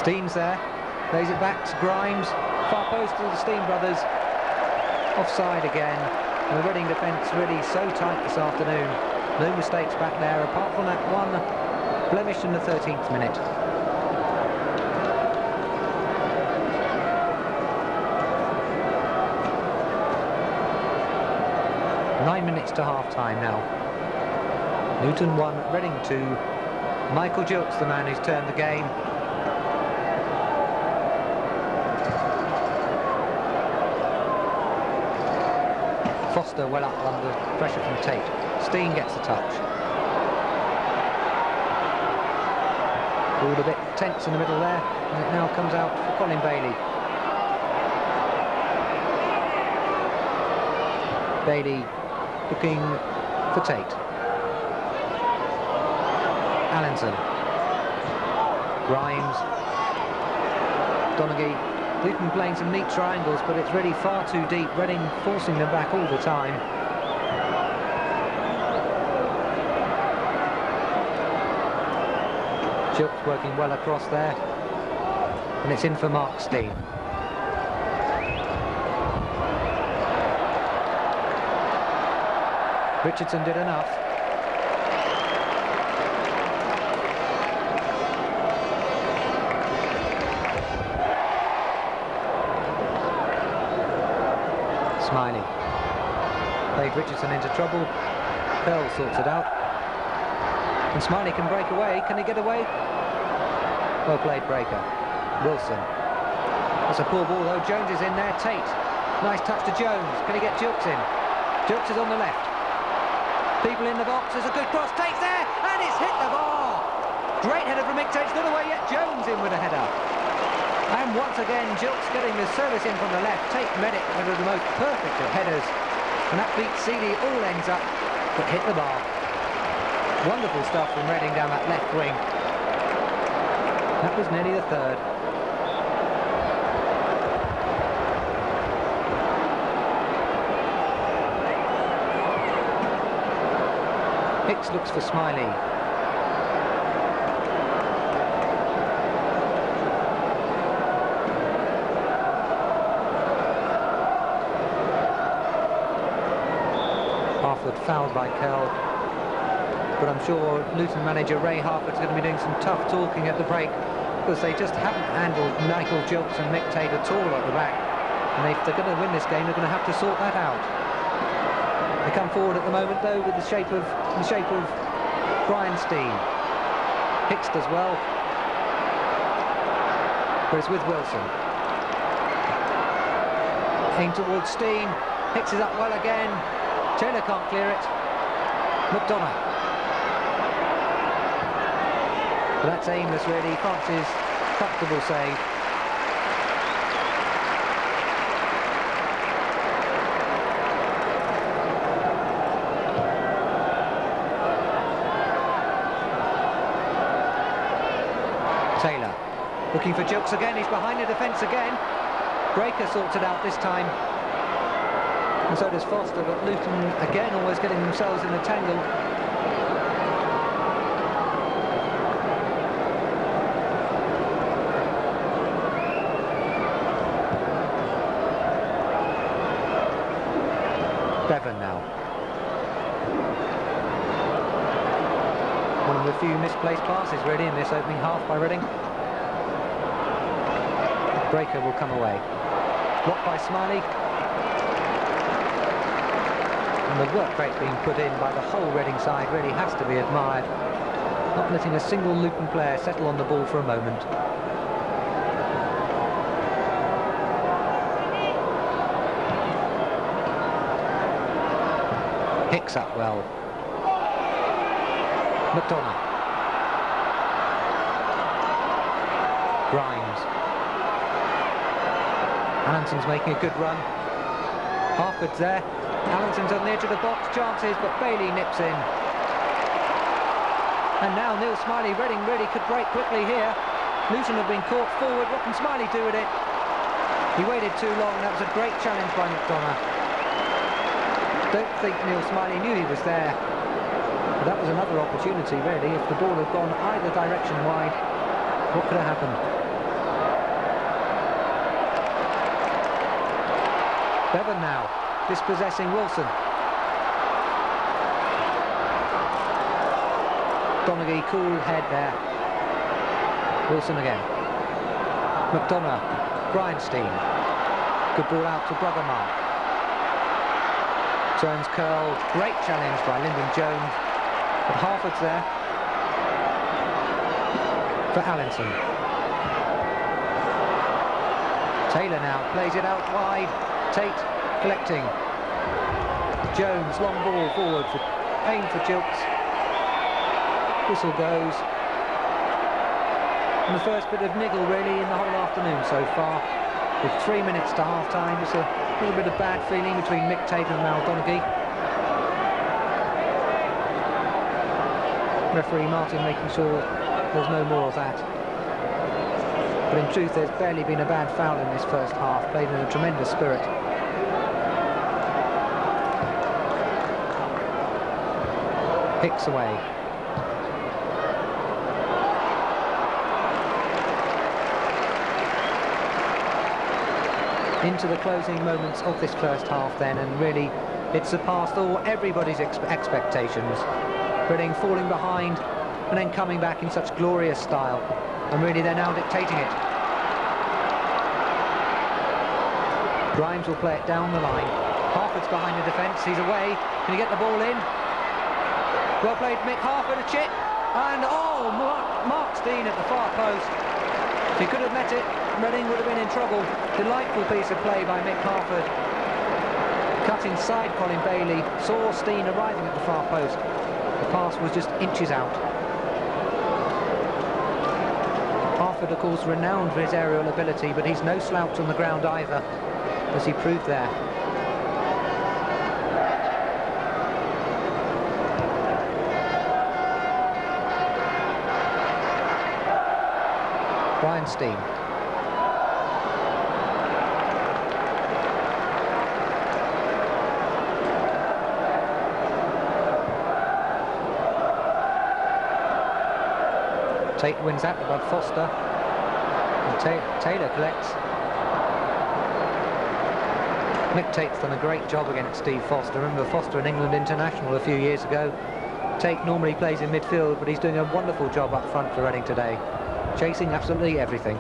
Steen's there, lays it back to Grimes, far post to the Steen brothers, offside again. And the Reading defence really so tight this afternoon. No mistakes back there, apart from that one blemish in the 13th minute. Nine minutes to half-time now. Luton 1, Reading 2. Michael Gilks, the man who's turned the game. Foster well up under pressure from Tate. Steen gets the touch. All a bit tense in the middle there, and it now comes out for Colin Bailey. Bailey looking for Tate. Allenson. Grimes. Donaghy. Luton playing some neat triangles, but it's really far too deep. Reading forcing them back all the time. Gilks working well across there, and it's in for Mark Steen. Richardson did enough. Smiley. Played Richardson into trouble. Pearl sorts it out. And Smiley can break away. Can he get away? Well played, Breaker. Wilson. That's a poor ball though. Jones is in there. Tate. Nice touch to Jones. Can he get Gilks in? Gilks is on the left. People in the box. There's a good cross. Tate's there. And it's hit the bar. Great header from Mick Tate's not away yet. Jones in with a header. And once again, Gilks getting the service in from the left. Tate met it with the most perfect of headers. And that beat Seeley all ends up, but hit the bar. Wonderful stuff from Reading down that left wing. That was nearly the third. Hicks looks for Smiley. Fouled by Curl, but I'm sure Luton manager Ray Harford's going to be doing some tough talking at the break, because they just haven't handled Michael Gilks and Mick Tate at all at the back, and if they're going to win this game they're going to have to sort that out. They come forward at the moment though with the shape of Brian Steen. Hicks does well, but it's with Wilson. Aim towards Steen. Hicks is up well again. Taylor can't clear it. McDonough. But that's aimless really. France's comfortable save. Taylor looking for Jukes again. He's behind the defence again. Breaker sorts it out this time. And so does Foster, but Luton again always getting themselves in a tangle. Bevan now. One of the few misplaced passes really in this opening half by Reading. Breaker will come away. Blocked by Smiley. And the work rate being put in by the whole Reading side really has to be admired. Not letting a single Luton player settle on the ball for a moment. Hicks up well. McDonough. Grimes. Allinson's making a good run. Harford's there. Allinson's on the edge of the box. Chances, but Bailey nips in. And now Neil Smiley. Reading really could break quickly here. Luton have been caught forward. What can Smiley do with it? He waited too long. That was a great challenge by McDonough. Don't think Neil Smiley knew he was there. But that was another opportunity really. If the ball had gone either direction wide, what could have happened? Bevan now, dispossessing Wilson. Donaghy, cool head there. Wilson again. McDonough, Grindstein. Good ball out to Brothermark. Turns curl, great challenge by Lyndon Jones. But Harford's there for Allinson. Taylor now plays it out wide. Tate collecting. Jones, long ball forward for aim for Jilks. Whistle goes. And the first bit of niggle really in the whole afternoon so far. With 3 minutes to half time, just a little bit of bad feeling between Mick Tate and Mal Donaghy. Referee Martin making sure there's no more of that. But in truth, there's barely been a bad foul in this first half, played in a tremendous spirit. Hicks away. Into the closing moments of this first half then, and really it surpassed everybody's expectations. Reading falling behind and then coming back in such glorious style, and really they're now dictating it. Grimes will play it down the line. Harford's behind the defence, he's away. Can he get the ball in? Well played, Mick Harford, a chip, and oh, Mark Steen at the far post. If he could have met it, Reading would have been in trouble. Delightful piece of play by Mick Harford. Cut inside Colin Bailey, saw Steen arriving at the far post. The pass was just inches out. Harford, of course, renowned for his aerial ability, but he's no slouch on the ground either, as he proved there. Brian Steen. Tate wins that above Foster. And Taylor collects. Mick Tate's done a great job against Steve Foster. Remember Foster, an England international a few years ago. Tate normally plays in midfield, but he's doing a wonderful job up front for Reading today. Chasing absolutely everything.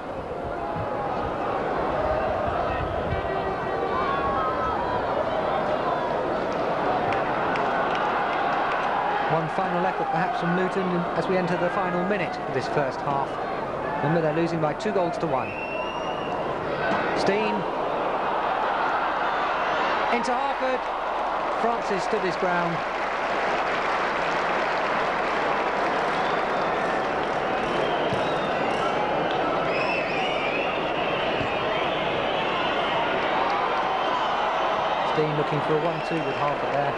One final effort perhaps from Luton as we enter the final minute of this first half. Remember, they're losing by 2-1. Steen. Into Harford. Francis stood his ground. Steen looking for a 1-2 with Harford there.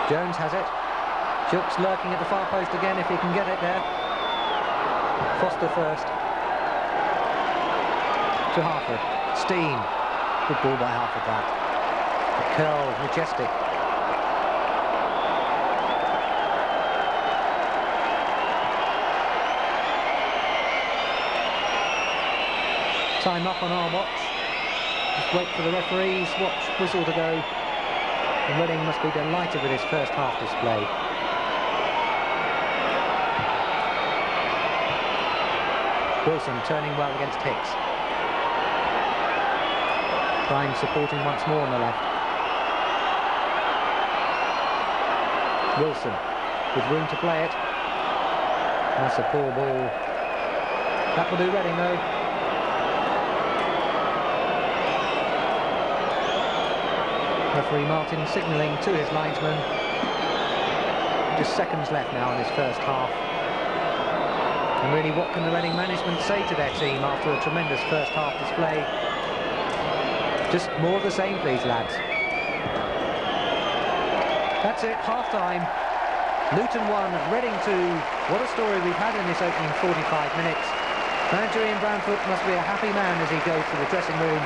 Jones has it. Jukes lurking at the far post again if he can get it there. Foster first. To Harford. Steen. Good ball by Harford that. The curl, majestic. Time up on our watch. Just wait for the referee's whistle to go. And Reading must be delighted with his first half display. Wilson turning well against Hicks. Prime supporting once more on the left. Wilson with room to play it. That's a poor ball. That will do Reading though. Referee Martin signalling to his linesman. Just seconds left now in this first half. And really, what can the Reading management say to their team after a tremendous first half display? Just more of the same, please, lads. That's it, half-time. Luton 1, Reading 2. What a story we've had in this opening 45 minutes. Manager Ian Bramfoot must be a happy man as he goes to the dressing room.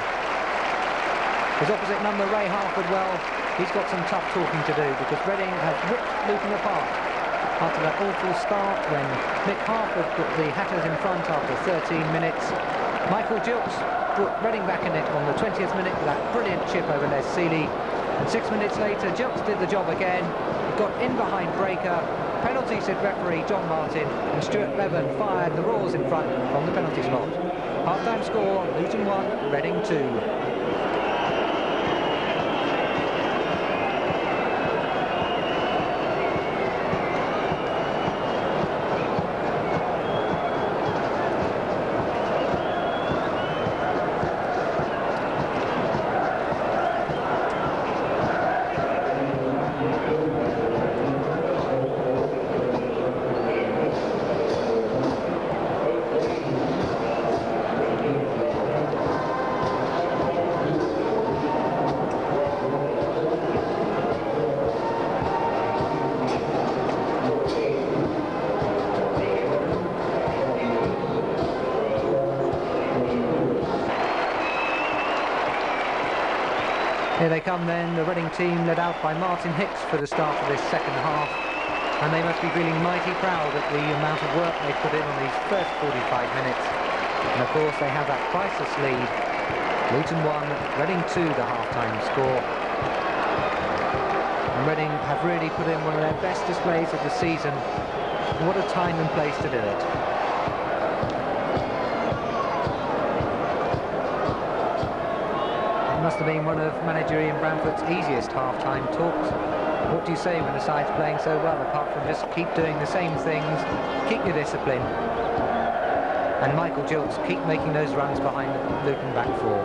His opposite number, Ray Harford, well, he's got some tough talking to do because Reading has ripped Luton apart after that awful start when Nick Harford put the Hatters in front after 13 minutes. Michael Jukes brought Reading back in it on the 20th minute with that brilliant chip over Les Seeley. And 6 minutes later, Jukes did the job again. He got in behind Breaker. Penalty, said referee John Martin, and Stuart Bevan fired the Roars in front from the penalty spot. Half-time score, Luton 1, Reading 2. Here they come then, the Reading team led out by Martin Hicks for the start of this second half. And they must be feeling mighty proud at the amount of work they put in on these first 45 minutes. And of course they have that priceless lead. Luton 1, Reading 2, the half-time score. And Reading have really put in one of their best displays of the season. And what a time and place to do it. Must have been one of manager Ian Bramfoot's easiest half-time talks. What do you say when the side's playing so well, apart from just keep doing the same things, keep your discipline, and Michael Jukes keep making those runs behind the Luton back four.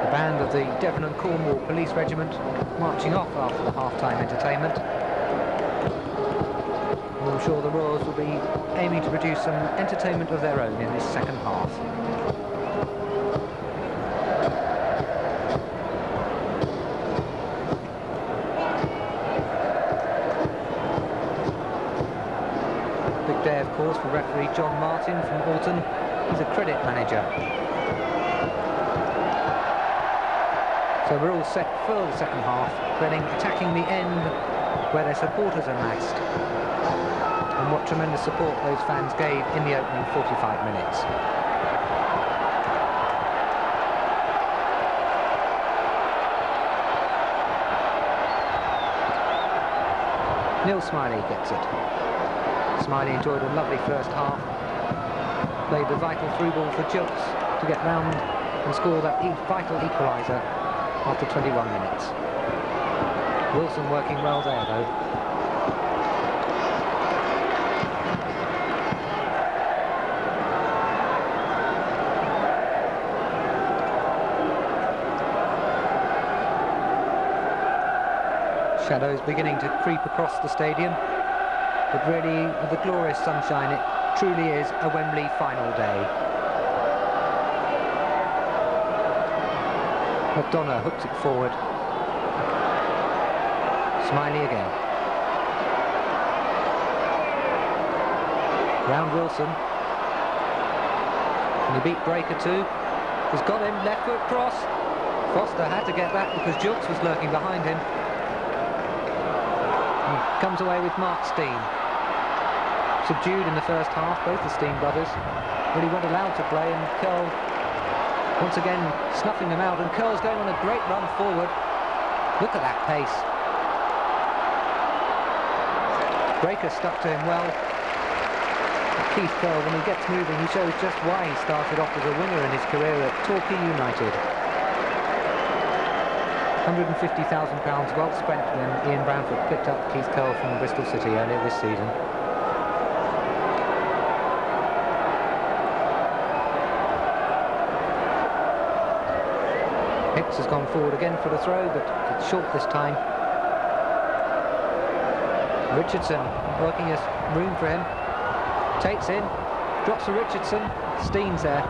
The band of the Devon and Cornwall Police Regiment marching off after the half-time entertainment. I'm sure the Royals will be aiming to produce some entertainment of their own in this second half. Big day, of course, for referee John Martin from Alton. He's a credit manager. So we're all set for the second half. Reading attacking the end where their supporters are massed. And what tremendous support those fans gave in the opening 45 minutes. Neil Smiley gets it. Smiley enjoyed a lovely first half. Played the vital through ball for Jukes to get round and score that vital equaliser after 21 minutes. Wilson working well there though. Shadows beginning to creep across the stadium, but really with the glorious sunshine it truly is a Wembley final day. McDonough hooks it forward. Smiley again. Round Wilson. Can he beat Breaker too? He's got him, left foot cross. Foster had to get that because Jukes was lurking behind him. He comes away with Mark Steen. Subdued in the first half, both the Steen brothers. Really weren't allowed to play, and Curl once again snuffing them out, and Curl's going on a great run forward. Look at that pace. Breaker stuck to him well. Keith Curl, when he gets moving, he shows just why he started off as a winger in his career at Torquay United. £150,000 well spent when Ian Brownfoot picked up Keith Curl from Bristol City earlier this season. Hicks has gone forward again for the throw, but it's short this time. Richardson working as room for him. Tate's in, drops for Richardson. Steen's there.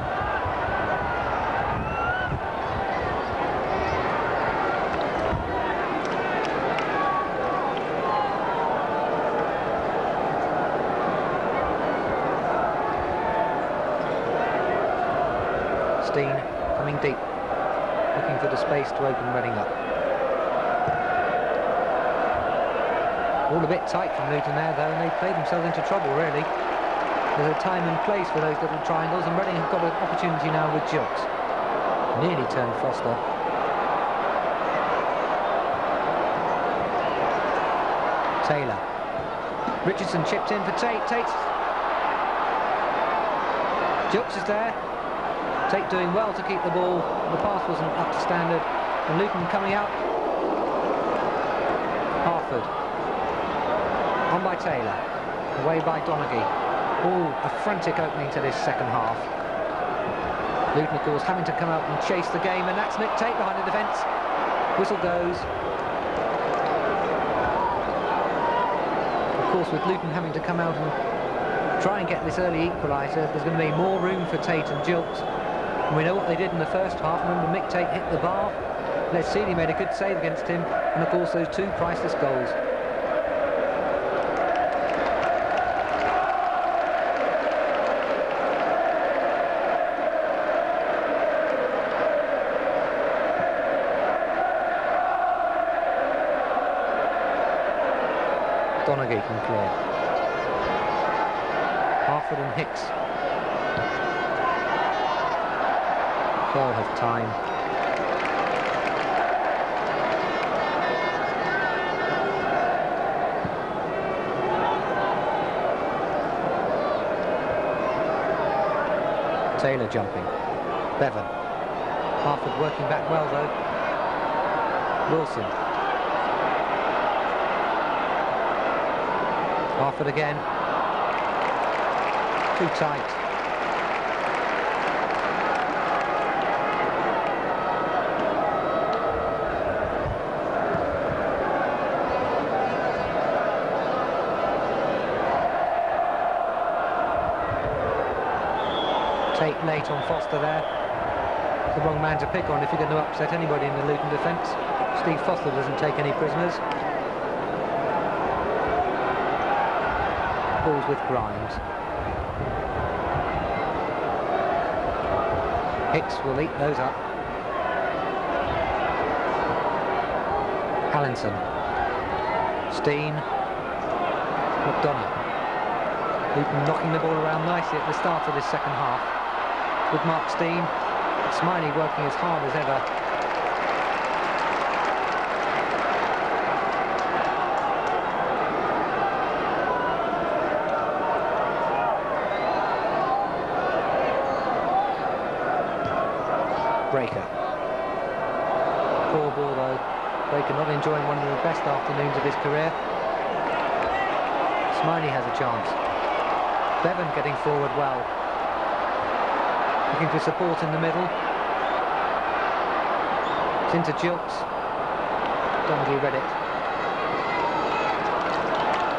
Steen coming deep, looking for the space to open Reading up. All a bit tight from Luton there though, and they've played themselves into trouble really. There's a time and place for those little triangles, and Reading have got an opportunity now with Jukes. Nearly turned Foster. Taylor. Richardson chipped in for Tate. Tate's... Jukes is there. Tate doing well to keep the ball. The pass wasn't up to standard. And Luton coming out. Harford. On by Taylor. Away by Donaghy. Oh, a frantic opening to this second half. Luton, of course, having to come out and chase the game, and that's Nick Tate behind the defence. Whistle goes. Of course, with Luton having to come out and try and get this early equaliser, there's going to be more room for Tate and Jukes. And we know what they did in the first half. Remember, Mick Tate hit the bar. Les Seeley made a good save against him, and of course those two priceless goals. Donaghy can clear. Harford and Hicks. Curl have time. Taylor jumping. Bevan. Harford working back well though. Wilson. Harford again. Too tight. Tate late on Foster there. The wrong man to pick on if you're going to upset anybody in the Luton defence. Steve Foster doesn't take any prisoners. Balls with Grimes. Hicks will eat those up. Allinson. Steen. McDonough. Luton knocking the ball around nicely at the start of this second half. With Mark Steen. Smiley working as hard as ever. Breaker. Poor ball though. Breaker not enjoying one of the best afternoons of his career. Smiley has a chance. Bevan getting forward well. Looking for support in the middle. It's into Gilks. Donaghy read it.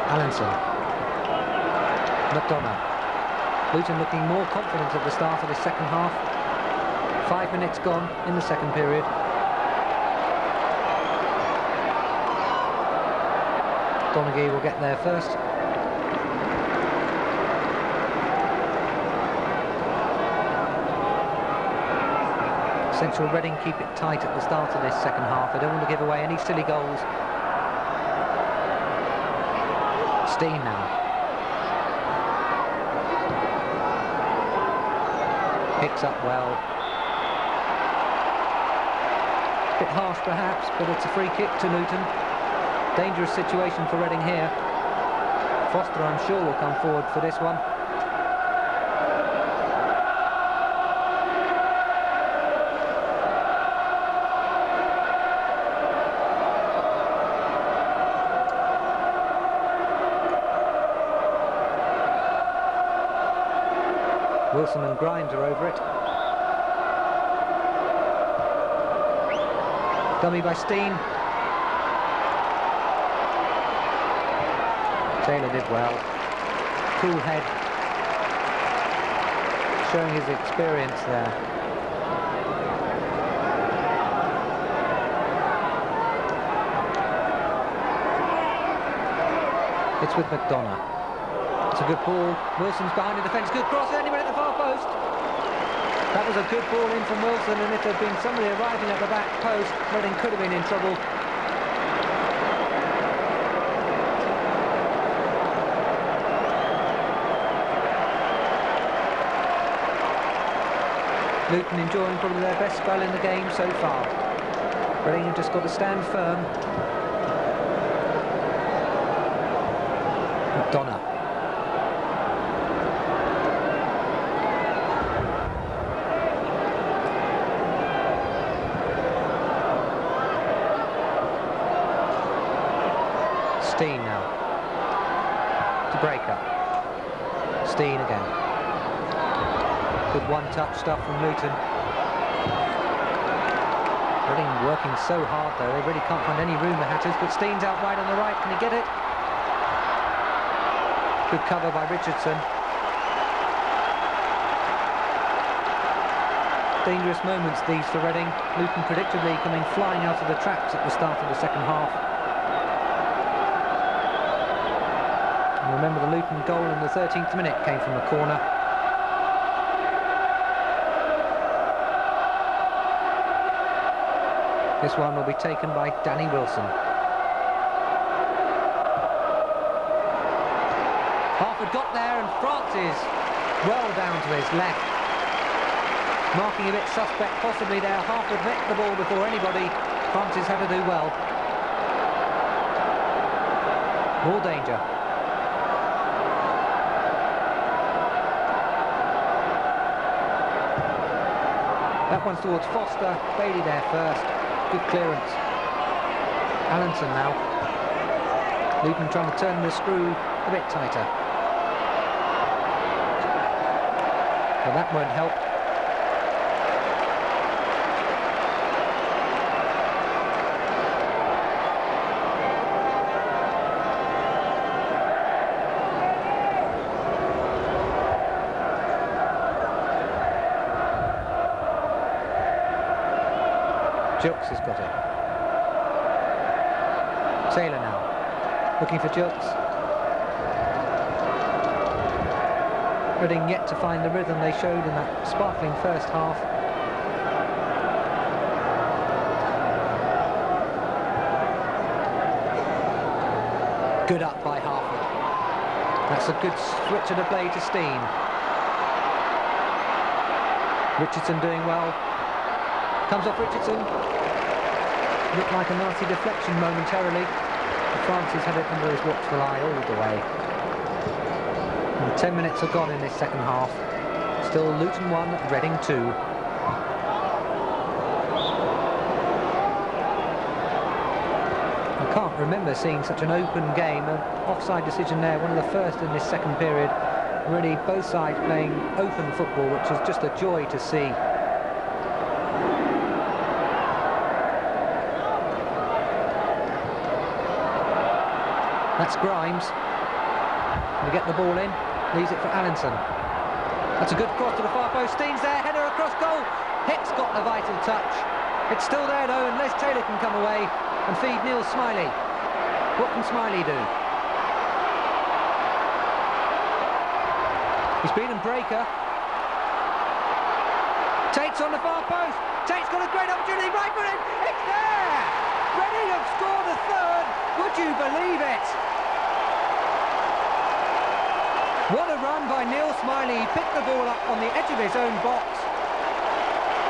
Allenson. McDonough. Luton looking more confident at the start of the second half. 5 minutes gone in the second period. Donaghy will get there first. Central Reading keep it tight at the start of this second half. They don't want to give away any silly goals. Steen now. Picks up well. Bit harsh perhaps, but it's a free kick to Luton. Dangerous situation for Reading here. Foster, I'm sure, will come forward for this one. Wilson and Grimes are over it. Dummy by Steen. Taylor did well. Cool head. Showing his experience there. It's with McDonough. It's a good ball. Wilson's behind the defence. Good cross anywhere at the far post. That was a good ball in from Wilson, and if there had been somebody arriving at the back post, Reading could have been in trouble. Luton enjoying probably their best spell in the game so far. Reading have just got to stand firm. McDonough. Steen now. To Breaker. Steen again. Good one-touch stuff from Luton. Reading working so hard though, they really can't find any room, the Hatters, but Steen's out wide on the right. Can he get it? Good cover by Richardson. Dangerous moments these for Reading. Luton predictably coming flying out of the traps at the start of the second half. And remember, the Luton goal in the 13th minute came from a corner. This one will be taken by Danny Wilson. Harford got there, and Francis well down to his left. Marking a bit suspect possibly there. Harford met the ball before anybody. Francis had to do well. More danger. That one's towards Foster. Bailey there first. Good clearance. Allenson now. Luton trying to turn the screw a bit tighter. But that won't help. Gilks has got it. Taylor now, looking for Gilks. Reading yet to find the rhythm they showed in that sparkling first half. Good up by Harford. That's a good switch of the play to Steen. Richardson doing well. Comes off Richardson. Looked like a nasty deflection momentarily. Francis had it under his watchful eye all the way. And 10 minutes are gone in this second half. Still Luton 1, Reading 2. Can't remember seeing such an open game. An offside decision there, one of the first in this second period. Really, both sides playing open football, which was just a joy to see. That's Grimes. They get the ball in, leaves it for Allinson. That's a good cross to the far post. Steen's there, header across goal. Hicks got the vital touch. It's still there though, and Les Taylor can come away and feed Neil Smiley. What can Smiley do? He's beaten Breaker. Tate's on the far post. Tate's got a great opportunity, right for it. It's there! Reading have scored a third. Would you believe it? What a run by Neil Smiley. He picked the ball up on the edge of his own box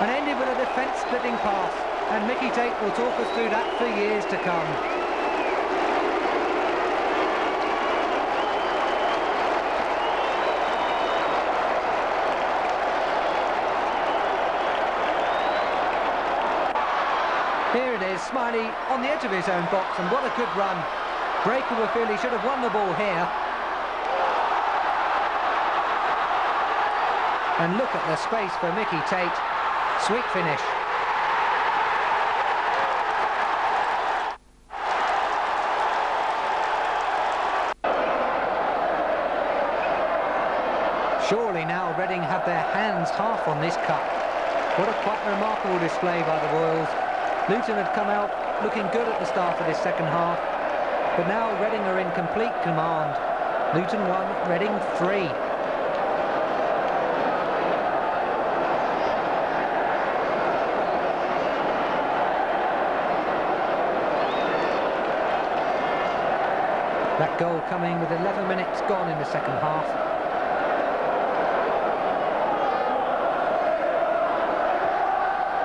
and ended with a defence-splitting pass. And Mickey Tate will talk us through that for years to come. Here it is, Smiley on the edge of his own box, and what a good run. Breaker will feel he should have won the ball here. And look at the space for Mickey Tate. Sweet finish. Surely now Reading have their hands half on this cup. What a quite remarkable display by the Royals. Luton had come out looking good at the start of this second half, but now Reading are in complete command. Luton 1, Reading 3. That goal coming with 11 minutes gone in the second half.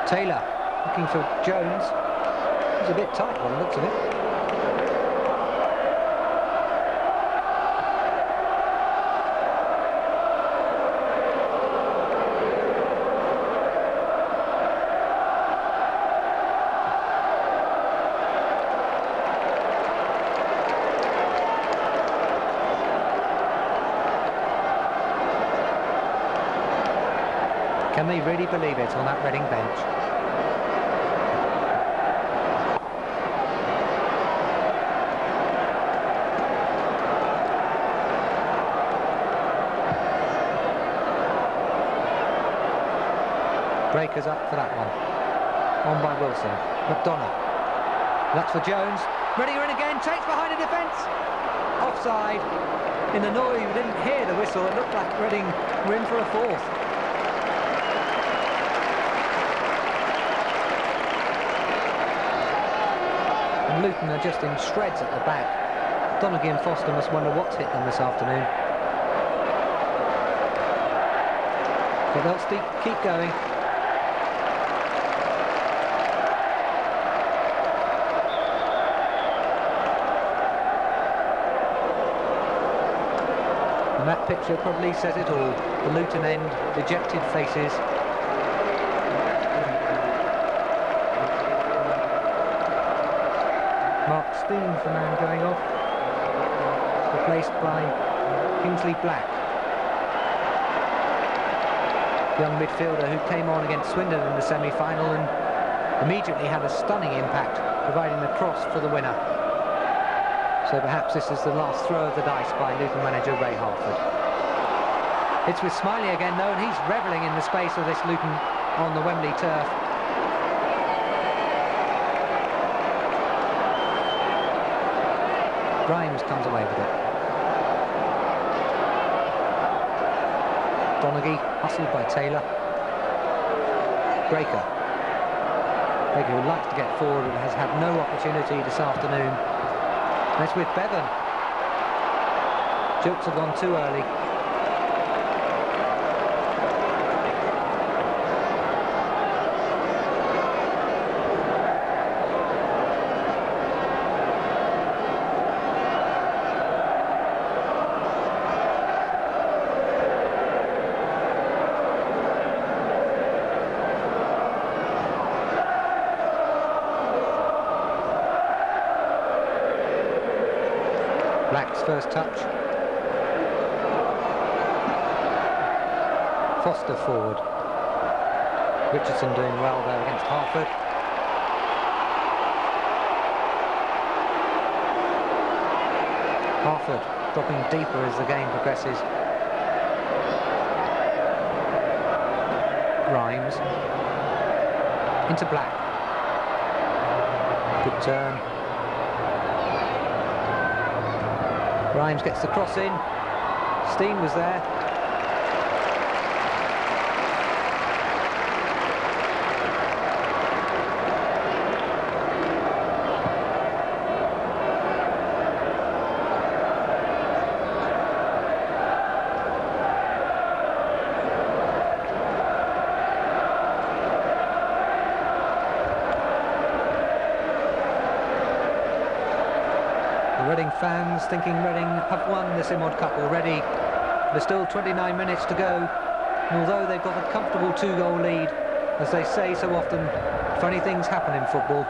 Taylor looking for Jones. He's a bit tight by the looks of it. Can they really believe it on that Reading bench? Breaker's up for that one. On by Wilson. McDonough. That's for Jones. Reading are in again. Takes behind the defence. Offside. In the noise, we didn't hear the whistle. It looked like Reading were in for a fourth. And Luton are just in shreds at the back. Donaghy and Foster must wonder what's hit them this afternoon. But they'll keep going. And that picture probably says it all. The Luton end, dejected faces. Mark Steen's the man going off, replaced by Kingsley Black. Young midfielder who came on against Swindon in the semi-final and immediately had a stunning impact, providing the cross for the winner. So perhaps this is the last throw of the dice by Luton manager Ray Harford. It's with Smiley again though, and he's revelling in the space of this Luton on the Wembley turf. Grimes comes away with it. Donaghy, hustled by Taylor. Breaker. Breaker, who likes to get forward and has had no opportunity this afternoon. And it's with Bevan. Jukes have gone too early. Black's first touch. Foster forward. Richardson doing well there against Harford. Harford dropping deeper as the game progresses. Grimes into Black. Good turn. Grimes gets the cross in. Steen was there. Reading fans thinking Reading have won the Simod Cup already. There's still 29 minutes to go. And although they've got a comfortable 2-goal lead, as they say so often, funny things happen in football.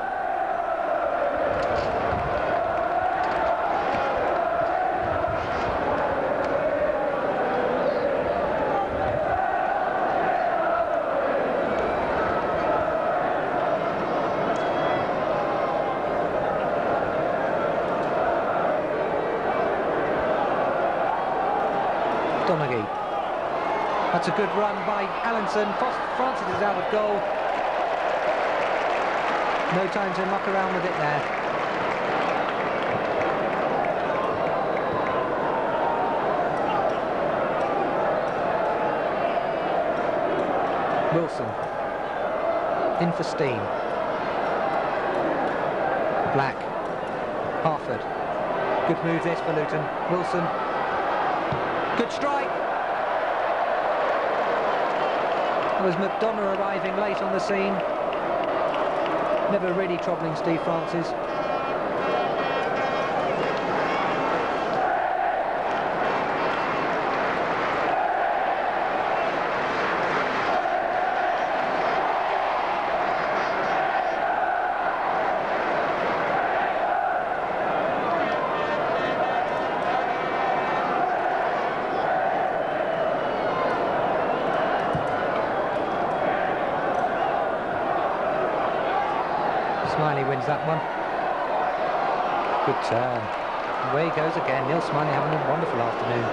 Donaghy. That's a good run by Allinson. Francis is out of goal. No time to muck around with it there. Wilson. In for Steen. Black. Harford. Good move this for Luton. Wilson. Good strike. That was McDonough arriving late on the scene. Never really troubling Steve Francis. Smiley wins that one. Good turn. Away he goes again. Neil Smiley having a wonderful afternoon.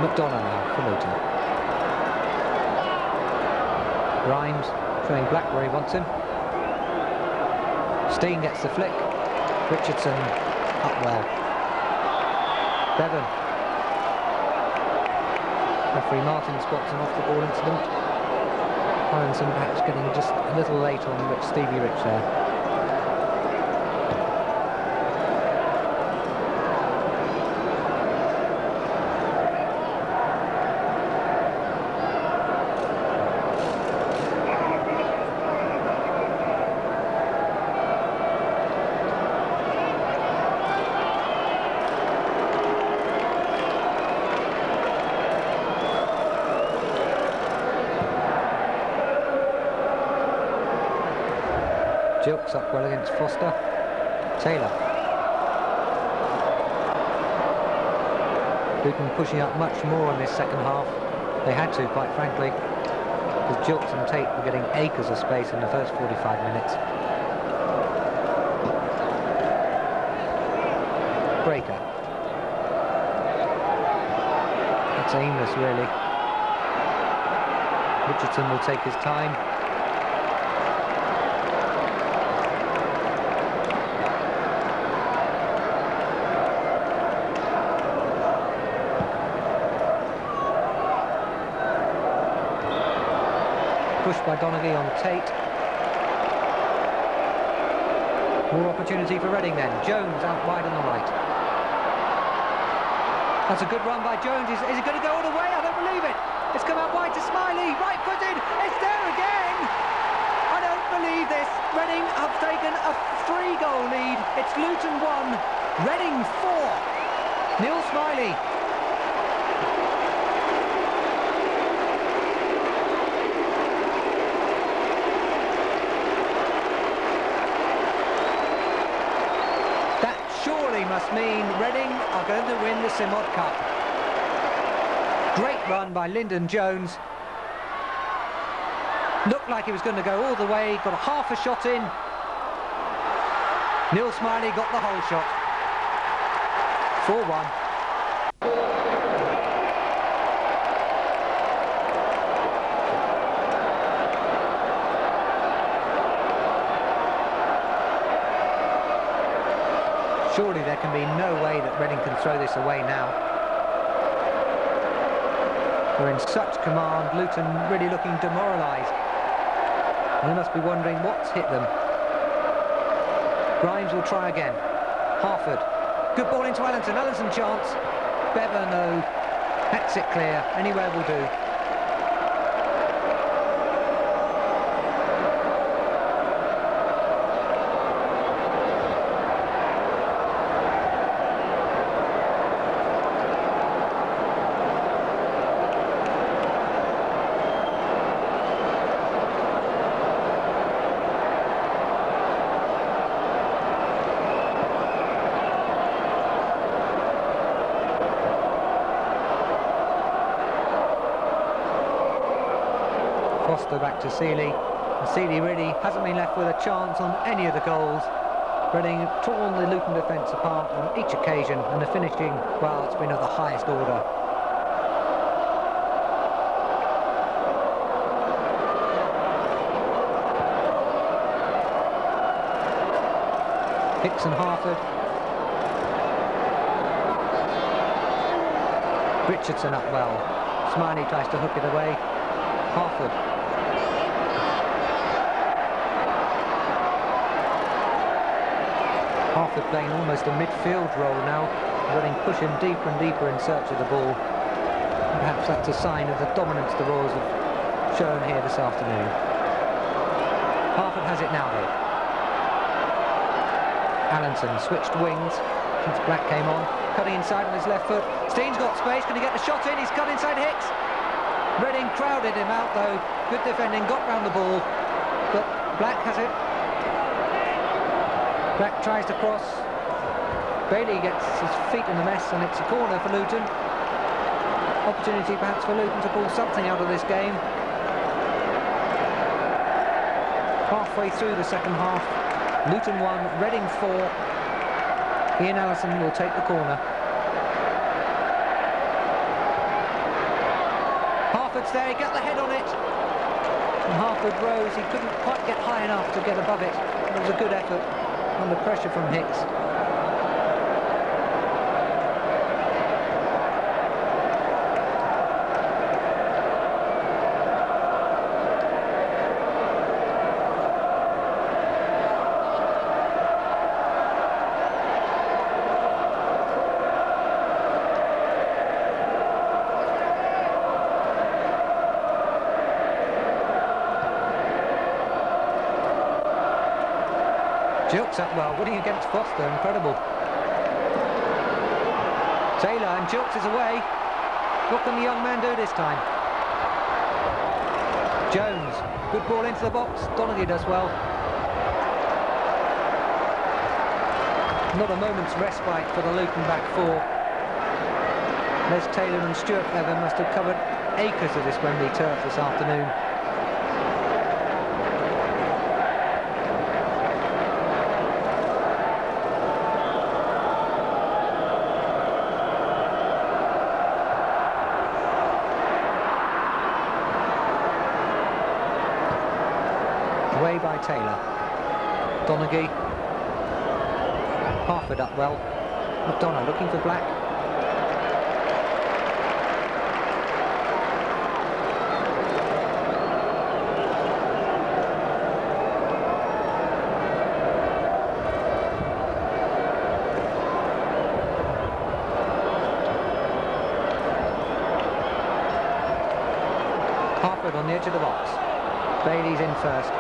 McDonough now for Luton. Grimes showing Black where he wants him. Steen gets the flick. Richardson up well. Bevan. Referee Martin spots an off-the-ball incident. Allinson perhaps getting just a little late on Stevie Rich there. Jilks up well against Foster. Taylor. Luton pushing up much more in this second half. They had to, quite frankly, because Jilks and Tate were getting acres of space in the first 45 minutes. Breaker. That's aimless, really. Richardson will take his time. Pushed by Donaghy on Tate. More opportunity for Reading then. Jones out wide on the right. That's a good run by Jones. Is it going to go all the way? I don't believe it. It's come out wide to Smiley. Right-footed. It's there again. I don't believe this. Reading have taken a 3-goal lead. It's Luton 1, Reading 4. Neil Smiley. must mean Reading are going to win the Simod Cup. Great run by Lyndon Jones. Looked like he was going to go all the way, got a half a shot in. Neil Smiley got the whole shot. 4-1. Surely there can be no way that Reading can throw this away now. They're in such command, Luton really looking demoralised. And they must be wondering what's hit them. Grimes will try again. Harford. Good ball into Allenson. Allenson chance. Bever, no. That's it clear. Anywhere will do. Foster back to Seeley, and Seeley really hasn't been left with a chance on any of the goals. Reading have torn the Luton defence apart on each occasion, and the finishing, well, it's been of the highest order. Hicks and Harford. Richardson up well. Smiley tries to hook it away. Harford. Harford playing almost a midfield role now, letting push him deeper and deeper in search of the ball. Perhaps that's a sign of the dominance the Royals have shown here this afternoon. Harford has it now though. Allenson switched wings since Black came on, cutting inside on his left foot. Steen's got space, can he get the shot in? He's cut inside Hicks. Reading crowded him out though, good defending, got round the ball, but Black has it. Black tries to cross. Bailey gets his feet in the mess and it's a corner for Luton. Opportunity perhaps for Luton to pull something out of this game. Halfway through the second half, Luton 1, Reading 4. Ian Allison will take the corner. Harford's there, he got the head on it. And Harford rose, he couldn't quite get high enough to get above it. It was a good effort under pressure from Hicks. Jilks up well, winning against Foster, incredible. Taylor and Jilks is away. What can the young man do this time? Jones, good ball into the box. Donaghy does well. Not a moment's respite for the Luton back four. Les Taylor and Stuart Bevan must have covered acres of this Wembley turf this afternoon. Away by Taylor. Donaghy. Harford up well. McDonough looking for Black. Harford on the edge of the box. Bailey's in first.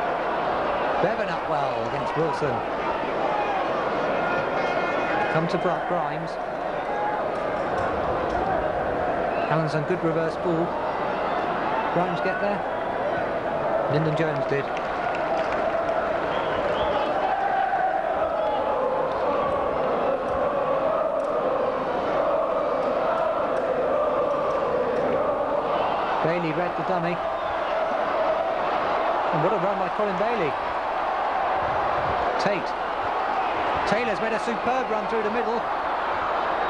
Bevan up well against Wilson. Come to Grimes. Allenson, good reverse ball. Grimes get there? Lyndon Jones did. read the dummy. And what a run by Colin Bailey. Tate. Taylor's made a superb run through the middle.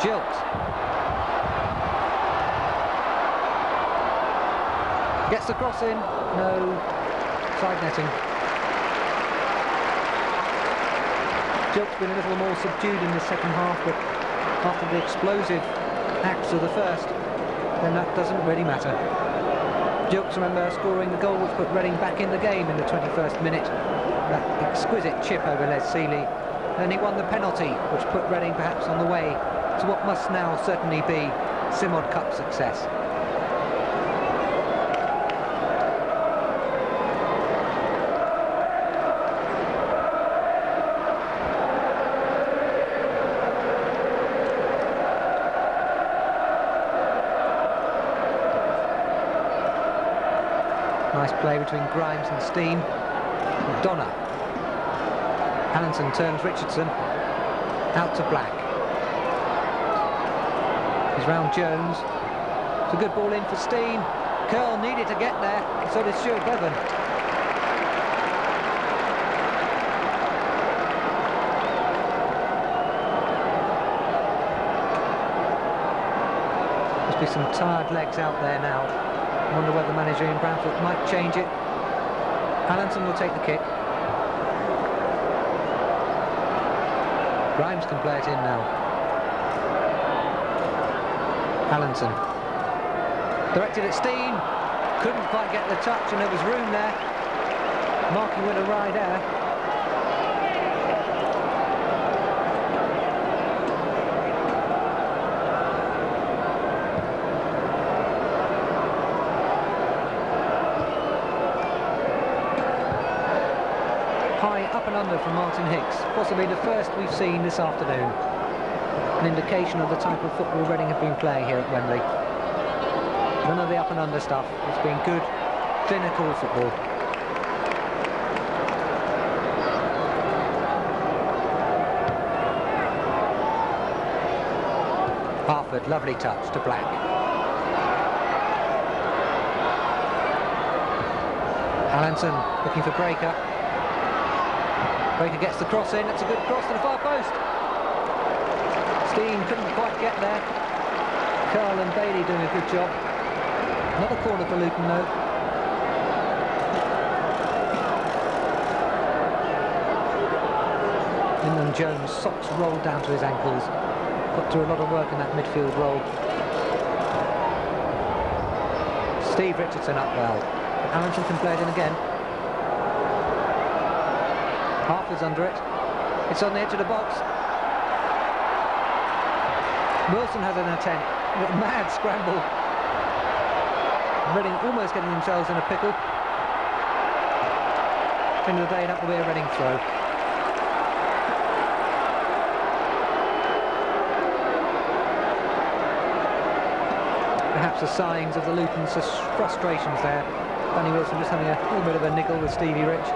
Gilks. Gets the cross in. No. Side netting. Gilks been a little more subdued in the second half, but after the explosive acts of the first, then that doesn't really matter. Gilks, remember, scoring the goal which put Reading back in the game in the 21st minute. That exquisite chip over Les Seeley. Then he won the penalty, which put Reading perhaps on the way to what must now certainly be Simod Cup success. Nice play between Grimes and Steen. Donna. Allenson turns Richardson out to Black. He's round Jones. It's a good ball in for Steen. Curl needed to get there, so did Stuart Bevan. Must be some tired legs out there now. I wonder whether manager Ian Branfield might change it. Allenson will take the kick. Grimes can play it in now. Allenson. Directed at Steen. Couldn't quite get the touch, and there was room there. Marking with a right air. High up and under from Martin Hicks, possibly the first we've seen this afternoon. An indication of the type of football Reading have been playing here at Wembley. None of the up and under stuff. It's been good, clinical football. Harford, lovely touch to Black. Allenson looking for Breaker. Breaker gets the cross in. It's a good cross to the far post. Steen couldn't quite get there. Curl and Bailey doing a good job. Another corner for Luton though. Inland Jones, socks rolled down to his ankles. Got through a lot of work in that midfield role. Steve Richardson up well. Allenson can play it in again. Harford's under it. It's on the edge of the box. Wilson has an attempt. What a mad scramble. Reading almost getting themselves in a pickle. End of the day, that will be a Reading throw. Perhaps the signs of the Luton's frustrations there. Danny Wilson just having a little bit of a niggle with Stevie Rich.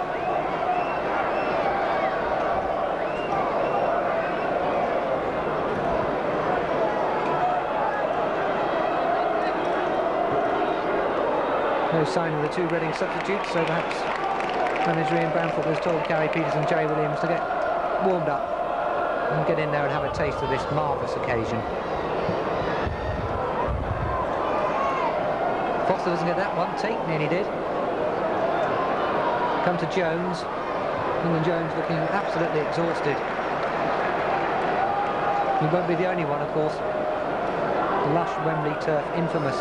No sign of the two Reading substitutes, so perhaps manager Ian Branfield has told Gary Peters and Jerry Williams to get warmed up and get in there and have a taste of this marvellous occasion. Foster doesn't get that one. Tate nearly did. Come to Jones. Inland Jones looking absolutely exhausted. He won't be the only one, of course. The lush Wembley turf, infamous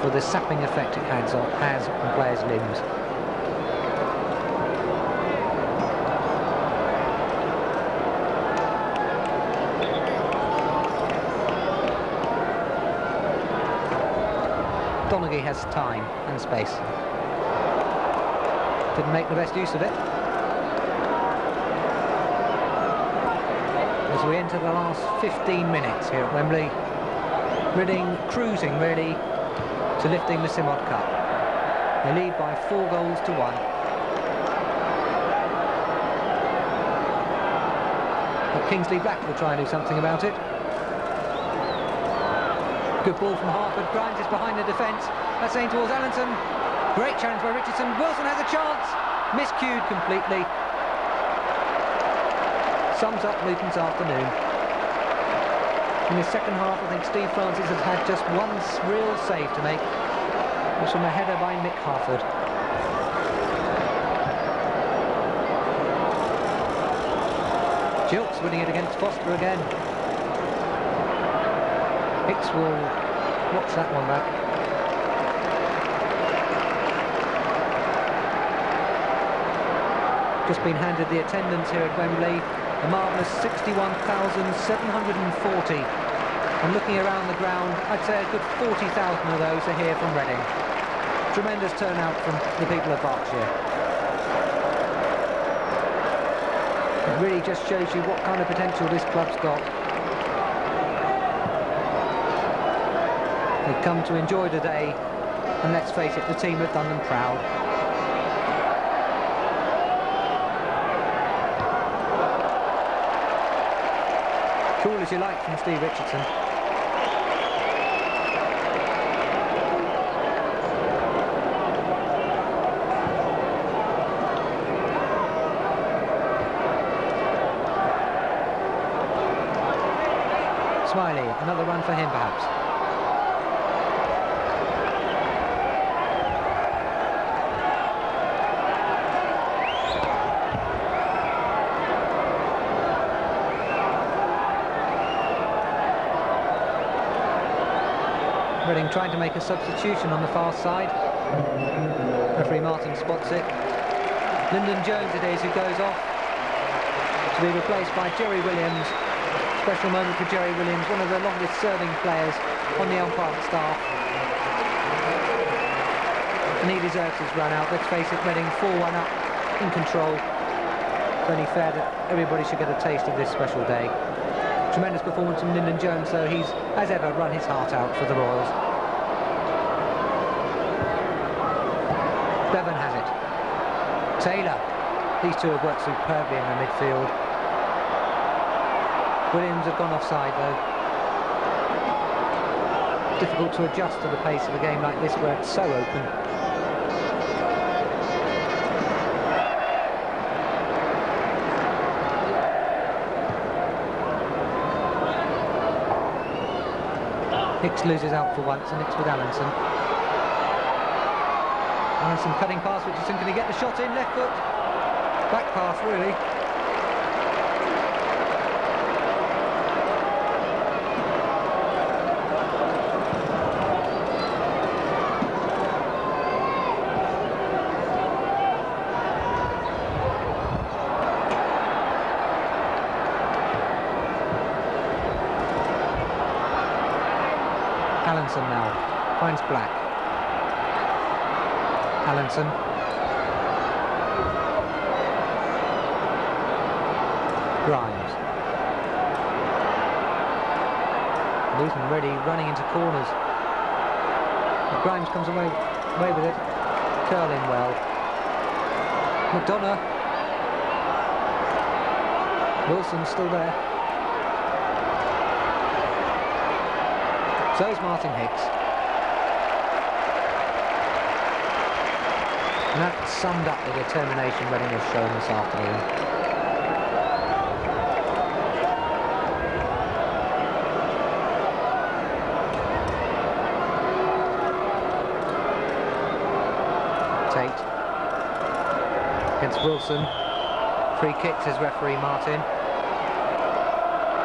for the sapping effect it has on players' limbs. Donaghy has time and space. Didn't make the best use of it. As we enter the last 15 minutes here at Wembley, Reading cruising really to lifting the Simod Cup. They lead by 4 goals to 1. But Kingsley Black will try and do something about it. Good ball from Harford. Grimes is behind the defence. That's aimed towards Allenson. Great challenge by Richardson. Wilson has a chance. Miscued completely. Sums up Luton's afternoon. In the second half, I think Steve Francis has had just one real save to make. It was from a header by Mick Harford. Gilks winning it against Foster again. Hicks will watch that one back. Just been handed the attendance here at Wembley. A marvellous 61,740. And looking around the ground, I'd say a good 40,000 of those are here from Reading. Tremendous turnout from the people of Berkshire. It really just shows you what kind of potential this club's got. They've come to enjoy the day, and let's face it, the team have done them proud. Cool as you like from Steve Richardson. Smiley, another run for him perhaps. Reading trying to make a substitution on the far side. Referee Martin spots it. Lyndon Jones it is who goes off to be replaced by Jerry Williams. Special moment for Jerry Williams, one of the longest serving players on the umpire staff. And he deserves his run out. Let's face it, Reading 4-1 up, in control. It's only fair that everybody should get a taste of this special day. Tremendous performance from Lyndon Jones, though he's, as ever, run his heart out for the Royals. Bevan has it. Taylor. These two have worked superbly in the midfield. Williams have gone offside, though. Difficult to adjust to the pace of a game like this where it's so open. Hicks loses out for once, and it's with Allenson. Allenson cutting past Richardson. Can he get the shot in? Left foot. Back pass, really. Allenson now finds Black. Allenson. Grimes. Luton ready, running into corners. But Grimes comes away with it. Curling well. McDonough. Wilson's still there. So is Martin Hicks. And that summed up the determination Reading has shown this afternoon. Tate against Wilson. Free kick, says referee Martin.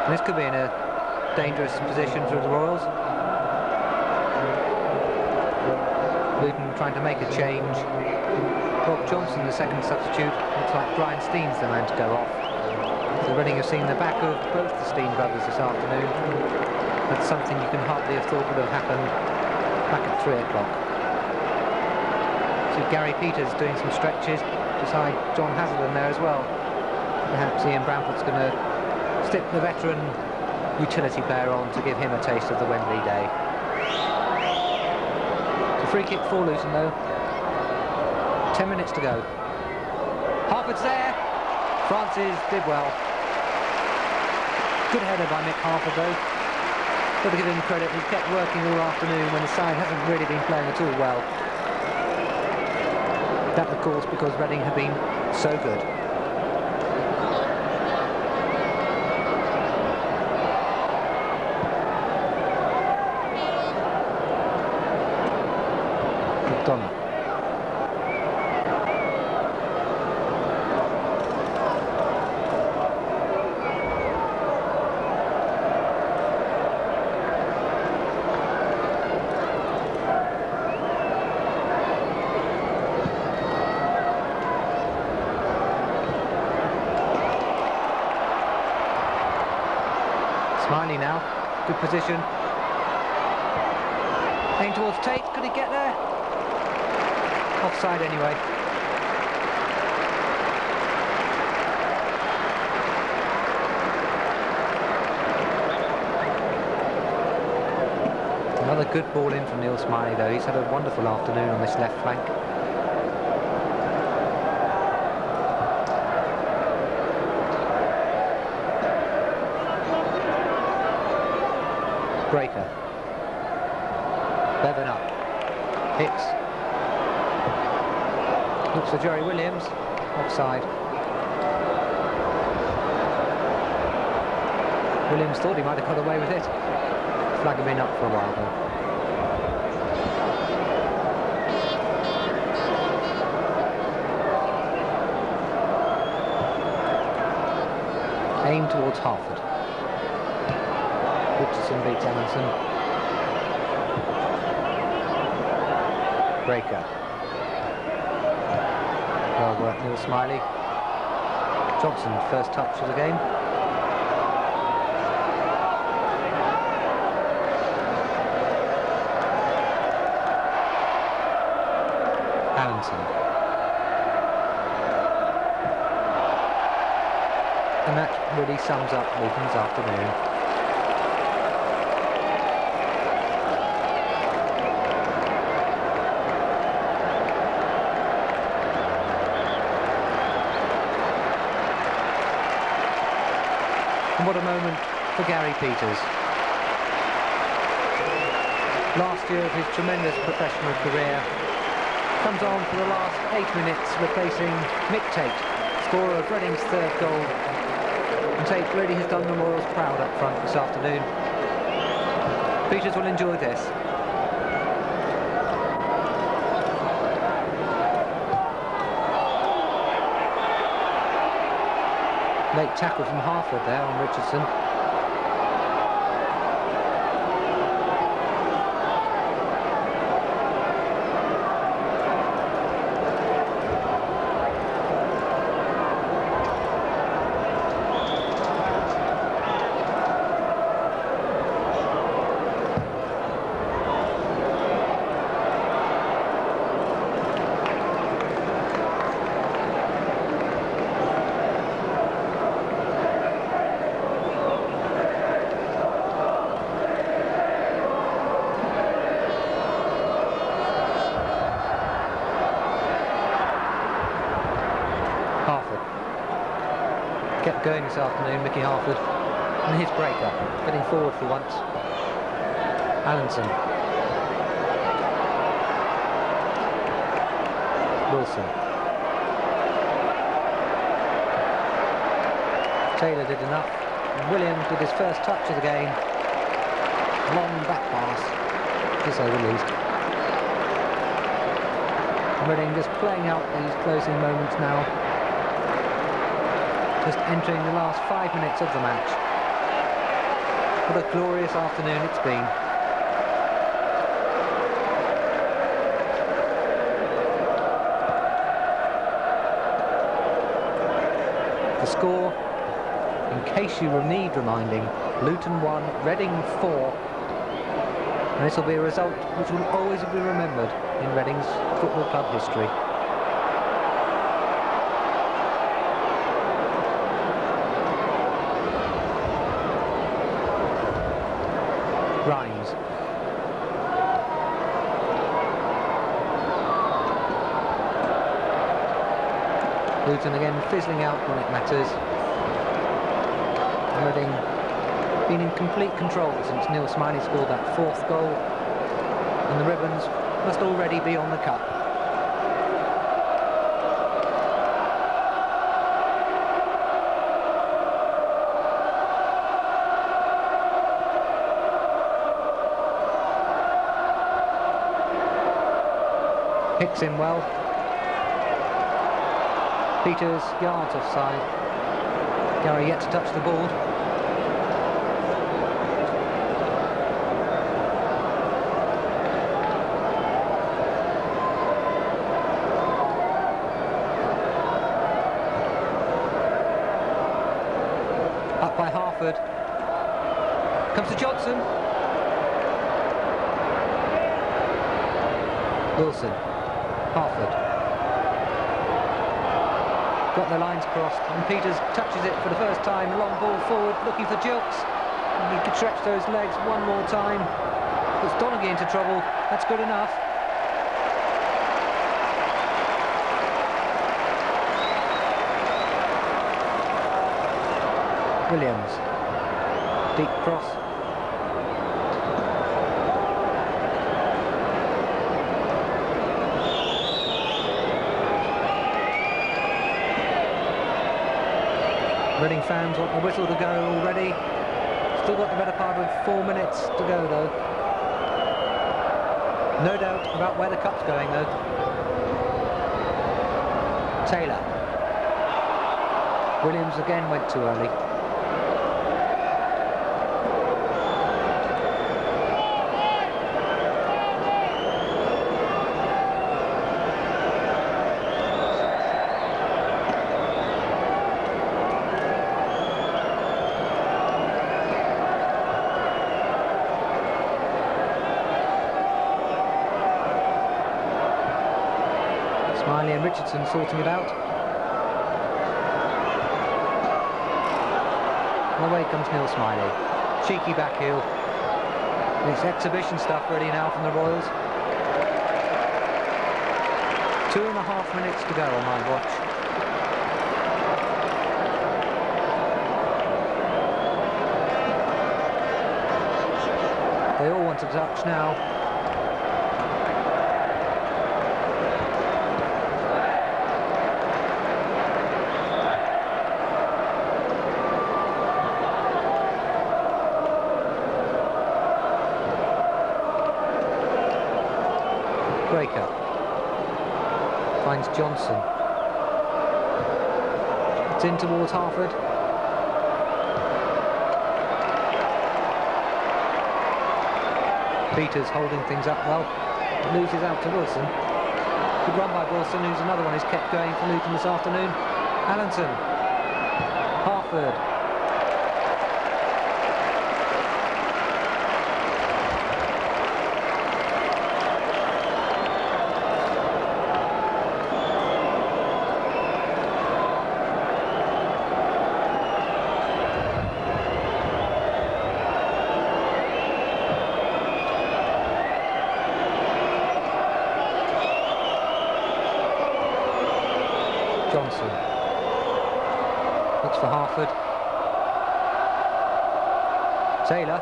And this could be in a dangerous position for the Royals. Luton trying to make a change. Bob Johnson, the second substitute. Looks like Brian Steen's the man to go off. So Reading have seen the back of both the Steen brothers this afternoon. That's something you can hardly have thought would have happened back at 3 o'clock. See Gary Peters doing some stretches beside John Hazelden there as well. Perhaps Ian Bramford's going to stick the veteran utility player on to give him a taste of the Wembley day. Free kick for Luton though. 10 minutes to go. Harford's there. Francis did well. Good header by Mick Harford though. Got to give him credit, he's kept working all afternoon when the side hasn't really been playing at all well. That, of course, because Reading have been so good. McDonough. Smiley now, good position. Aim towards Tate, could he get there? Offside anyway. Another good ball in from Neil Smiley though, he's had a wonderful afternoon on this left flank. Breaker. Bevan up. Hicks. Looks for Jerry Williams. Offside. Williams thought he might have got away with it. Flag had been up for a while though. Aim towards Hartford. Richardson beats Amundsen. Breaker. Well worked, Neil Smiley. Johnson, first touch of the game. Allenson. And that really sums up Luton's afternoon. And what a moment for Gary Peters. Last year of his tremendous professional career, comes on for the last 8 minutes, replacing Mick Tate, scorer of Reading's third goal. And Tate really has done the Royals proud up front this afternoon. Peters will enjoy this. Late tackle from Hartford there on Richardson. Kept going this afternoon, Mickey Hartford, and his breaker, getting forward for once. Allenson. Wilson. Taylor did enough, and Williams with his first touch of the game. Long back pass, to say the least. Reading just playing out these closing moments now. Just entering the last 5 minutes of the match. What a glorious afternoon it's been. The score, in case you need reminding, Luton 1, Reading 4. And this will be a result which will always be remembered in Reading's football club history. Grimes. Luton again fizzling out when it matters. Reading been in complete control since Neil Smiley scored that 4th goal, and the ribbons must already be on the cup. Hicks in well. Peters yards offside. Gary yet to touch the ball. Up by Harford. Comes to Johnson. Wilson. Harford. Got their lines crossed, and Peters touches it for the first time. Long ball forward, looking for Gilks. And he could stretch those legs one more time. Puts Donaghy into trouble. That's good enough. Williams. Deep cross. Reading fans want the whistle to go already. Still got the better part of 4 minutes to go though. No doubt about where the cup's going though. Taylor. Williams again went too early. Smiley and Richardson sorting it out. And away comes Neil Smiley. Cheeky back heel. It's exhibition stuff ready now from the Royals. 2.5 minutes to go on my watch. They all want to touch now. Breaker finds Johnson. It's in towards Harford. Peters holding things up well. It loses out to Wilson. Good run by Wilson, who's another one who's kept going for Luton this afternoon. Allenson. Harford. Johnson looks for Harford. Taylor.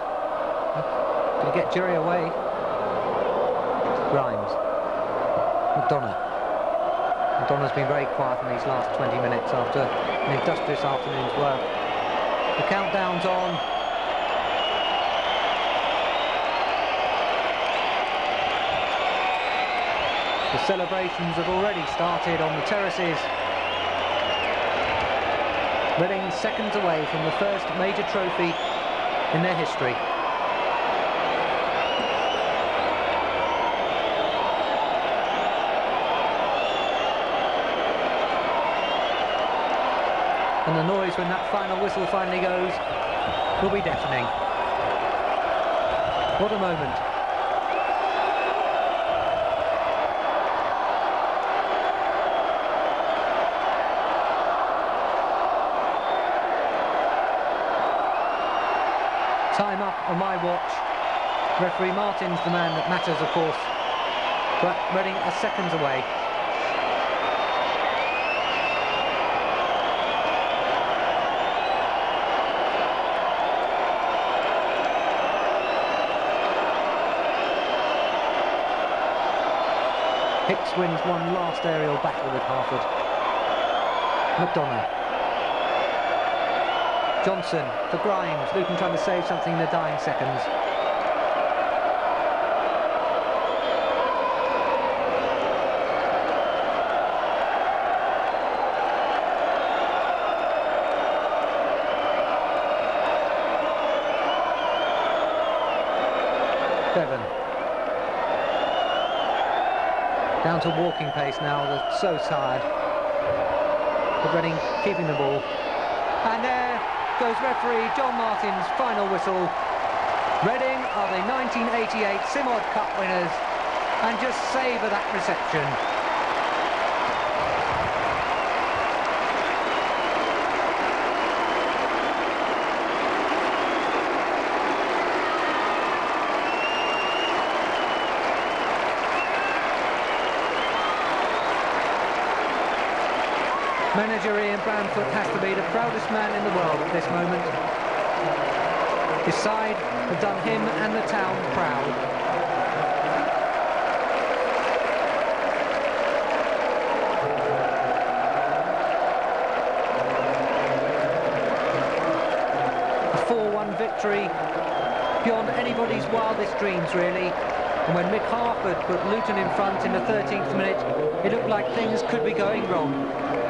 Can he get Jury away? Grimes. McDonough's been very quiet in these last 20 minutes after an industrious afternoon's work. The countdown's on. The celebrations have already started on the terraces. Reading seconds away from the first major trophy in their history. And the noise when that final whistle finally goes will be deafening. What a moment. Time up on my watch. Referee Martin's the man that matters, of course, but Reading are seconds away. Hicks wins one last aerial battle with Harford. McDonough. Johnson for Grimes. Luton trying to save something in the dying seconds. Bevan. Down to walking pace now, they're so tired. But Reading keeping the ball. And there goes referee John Martin's final whistle. Reading are the 1988 Simod Cup winners, and just savour that reception. Manager Ian Branfoot has to be the proudest man in the world at this moment. His side have done him and the town proud. A 4-1 victory, beyond anybody's wildest dreams really. And when Mick Harford put Luton in front in the 13th minute, it looked like things could be going wrong.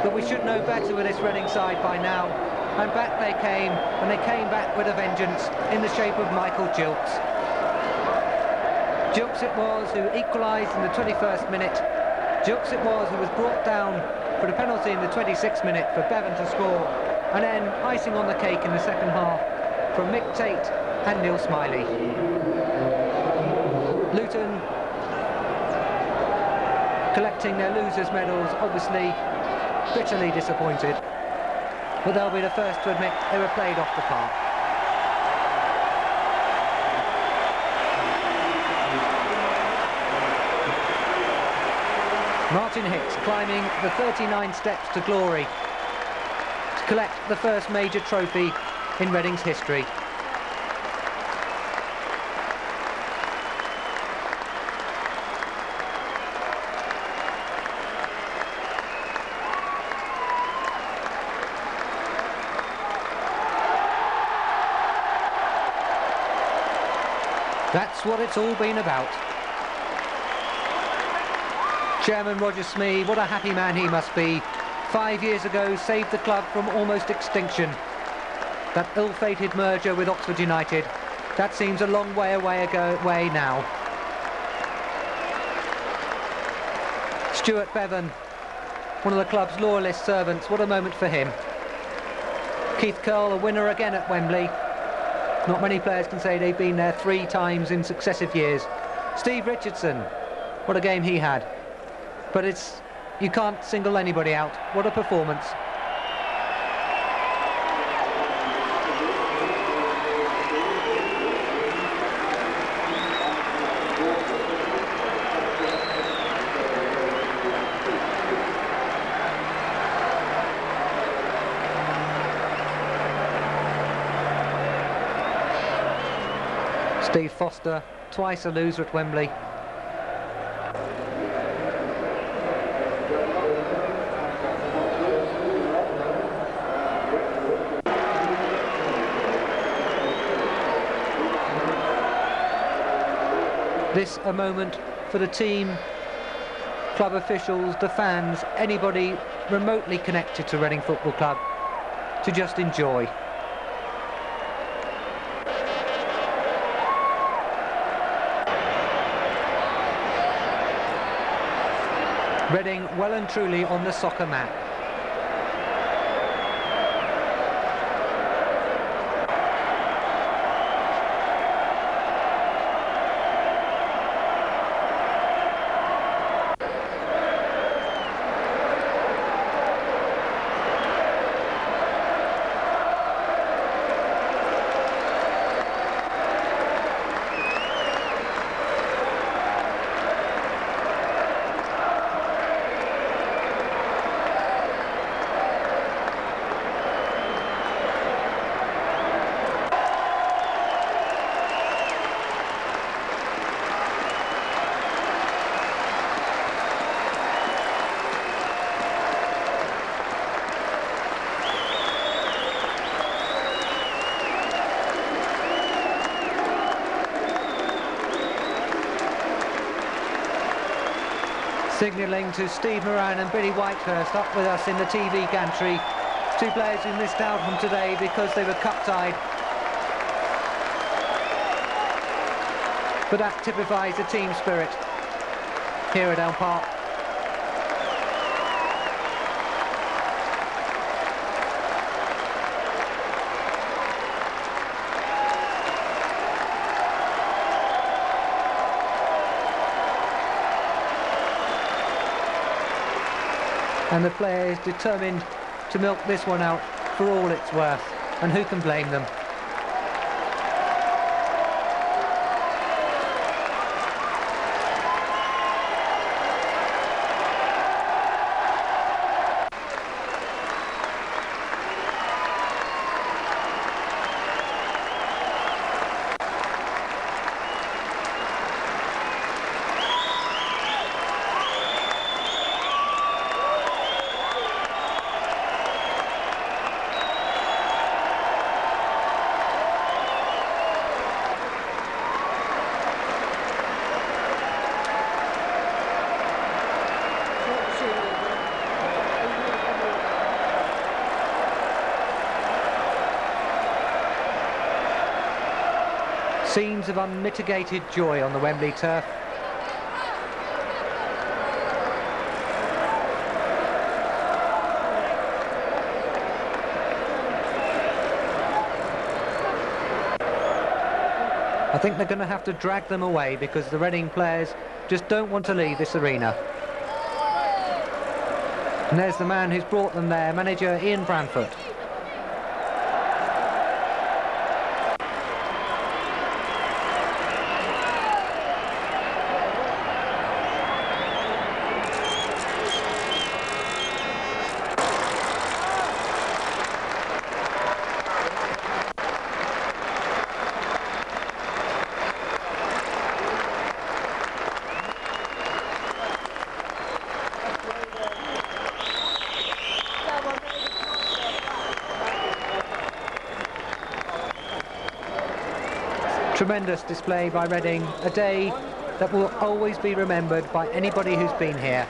But we should know better with this Reading side by now. And back they came, and they came back with a vengeance in the shape of Michael Gilks. Gilks it was who equalised in the 21st minute. Gilks it was who was brought down for the penalty in the 26th minute for Bevan to score. And then icing on the cake in the second half from Mick Tate and Neil Smiley. Luton collecting their losers' medals, obviously bitterly disappointed, but they'll be the first to admit they were played off the park. Martin Hicks climbing the 39 steps to glory to collect the first major trophy in Reading's history. That's what it's all been about. Chairman Roger Smee, what a happy man he must be. 5 years ago saved the club from almost extinction. That ill-fated merger with Oxford United, that seems a long way away now. Stuart Bevan, one of the club's loyalist servants, what a moment for him. Keith Curle, a winner again at Wembley. Not many players can say they've been there 3 times in successive years. Steve Richardson, what a game he had. But you can't single anybody out. What a performance. Steve Foster, twice a loser at Wembley. This a moment for the team, club officials, the fans, anybody remotely connected to Reading Football Club to just enjoy. Reading well and truly on the soccer map. Signalling to Steve Moran and Billy Whitehurst up with us in the TV gantry. Two players who missed out on today because they were cup-tied. But that typifies the team spirit here at Elm Park. And the players determined to milk this one out for all it's worth. And who can blame them? Scenes of unmitigated joy on the Wembley turf. I think they're going to have to drag them away because the Reading players just don't want to leave this arena. And there's the man who's brought them there, manager Ian Branfoot. Tremendous display by Reading, a day that will always be remembered by anybody who's been here.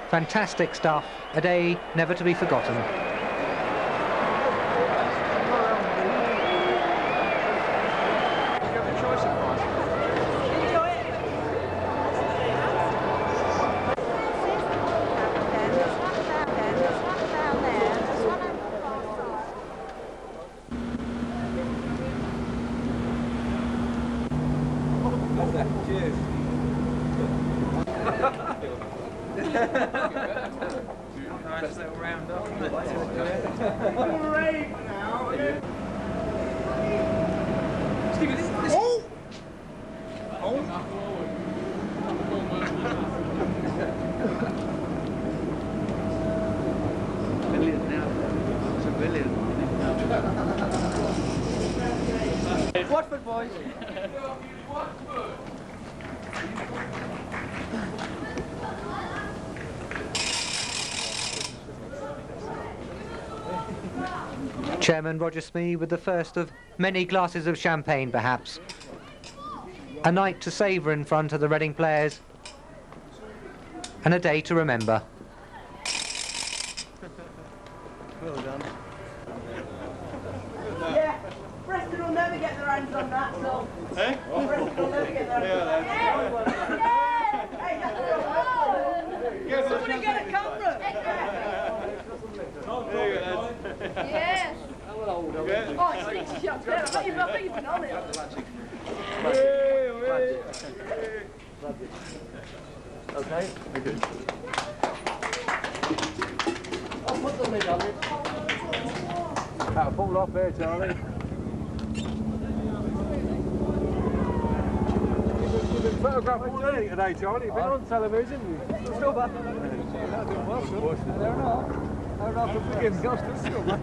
Fantastic stuff, a day never to be forgotten. Nice little round up. Stevie, this. Oh! Brilliant now. It's a brilliant. Watford boys. Chairman Roger Smee with the first of many glasses of champagne, perhaps. A night to savour in front of the Reading players, and a day to remember. Well done. Yeah, Preston will never get their hands on that, so... Eh? Preston will never get their hands on that. Hey, that's real. Somebody get a camera! Yes. Oh, it's 6 shots there. I bet you've been on it. Okay, we're good. I'll put the lid on it. That'll fall off there, Charlie. You've been photographed all day today, Charlie. You've been on television. Still back. Fair enough. Fair enough to begin. Still back.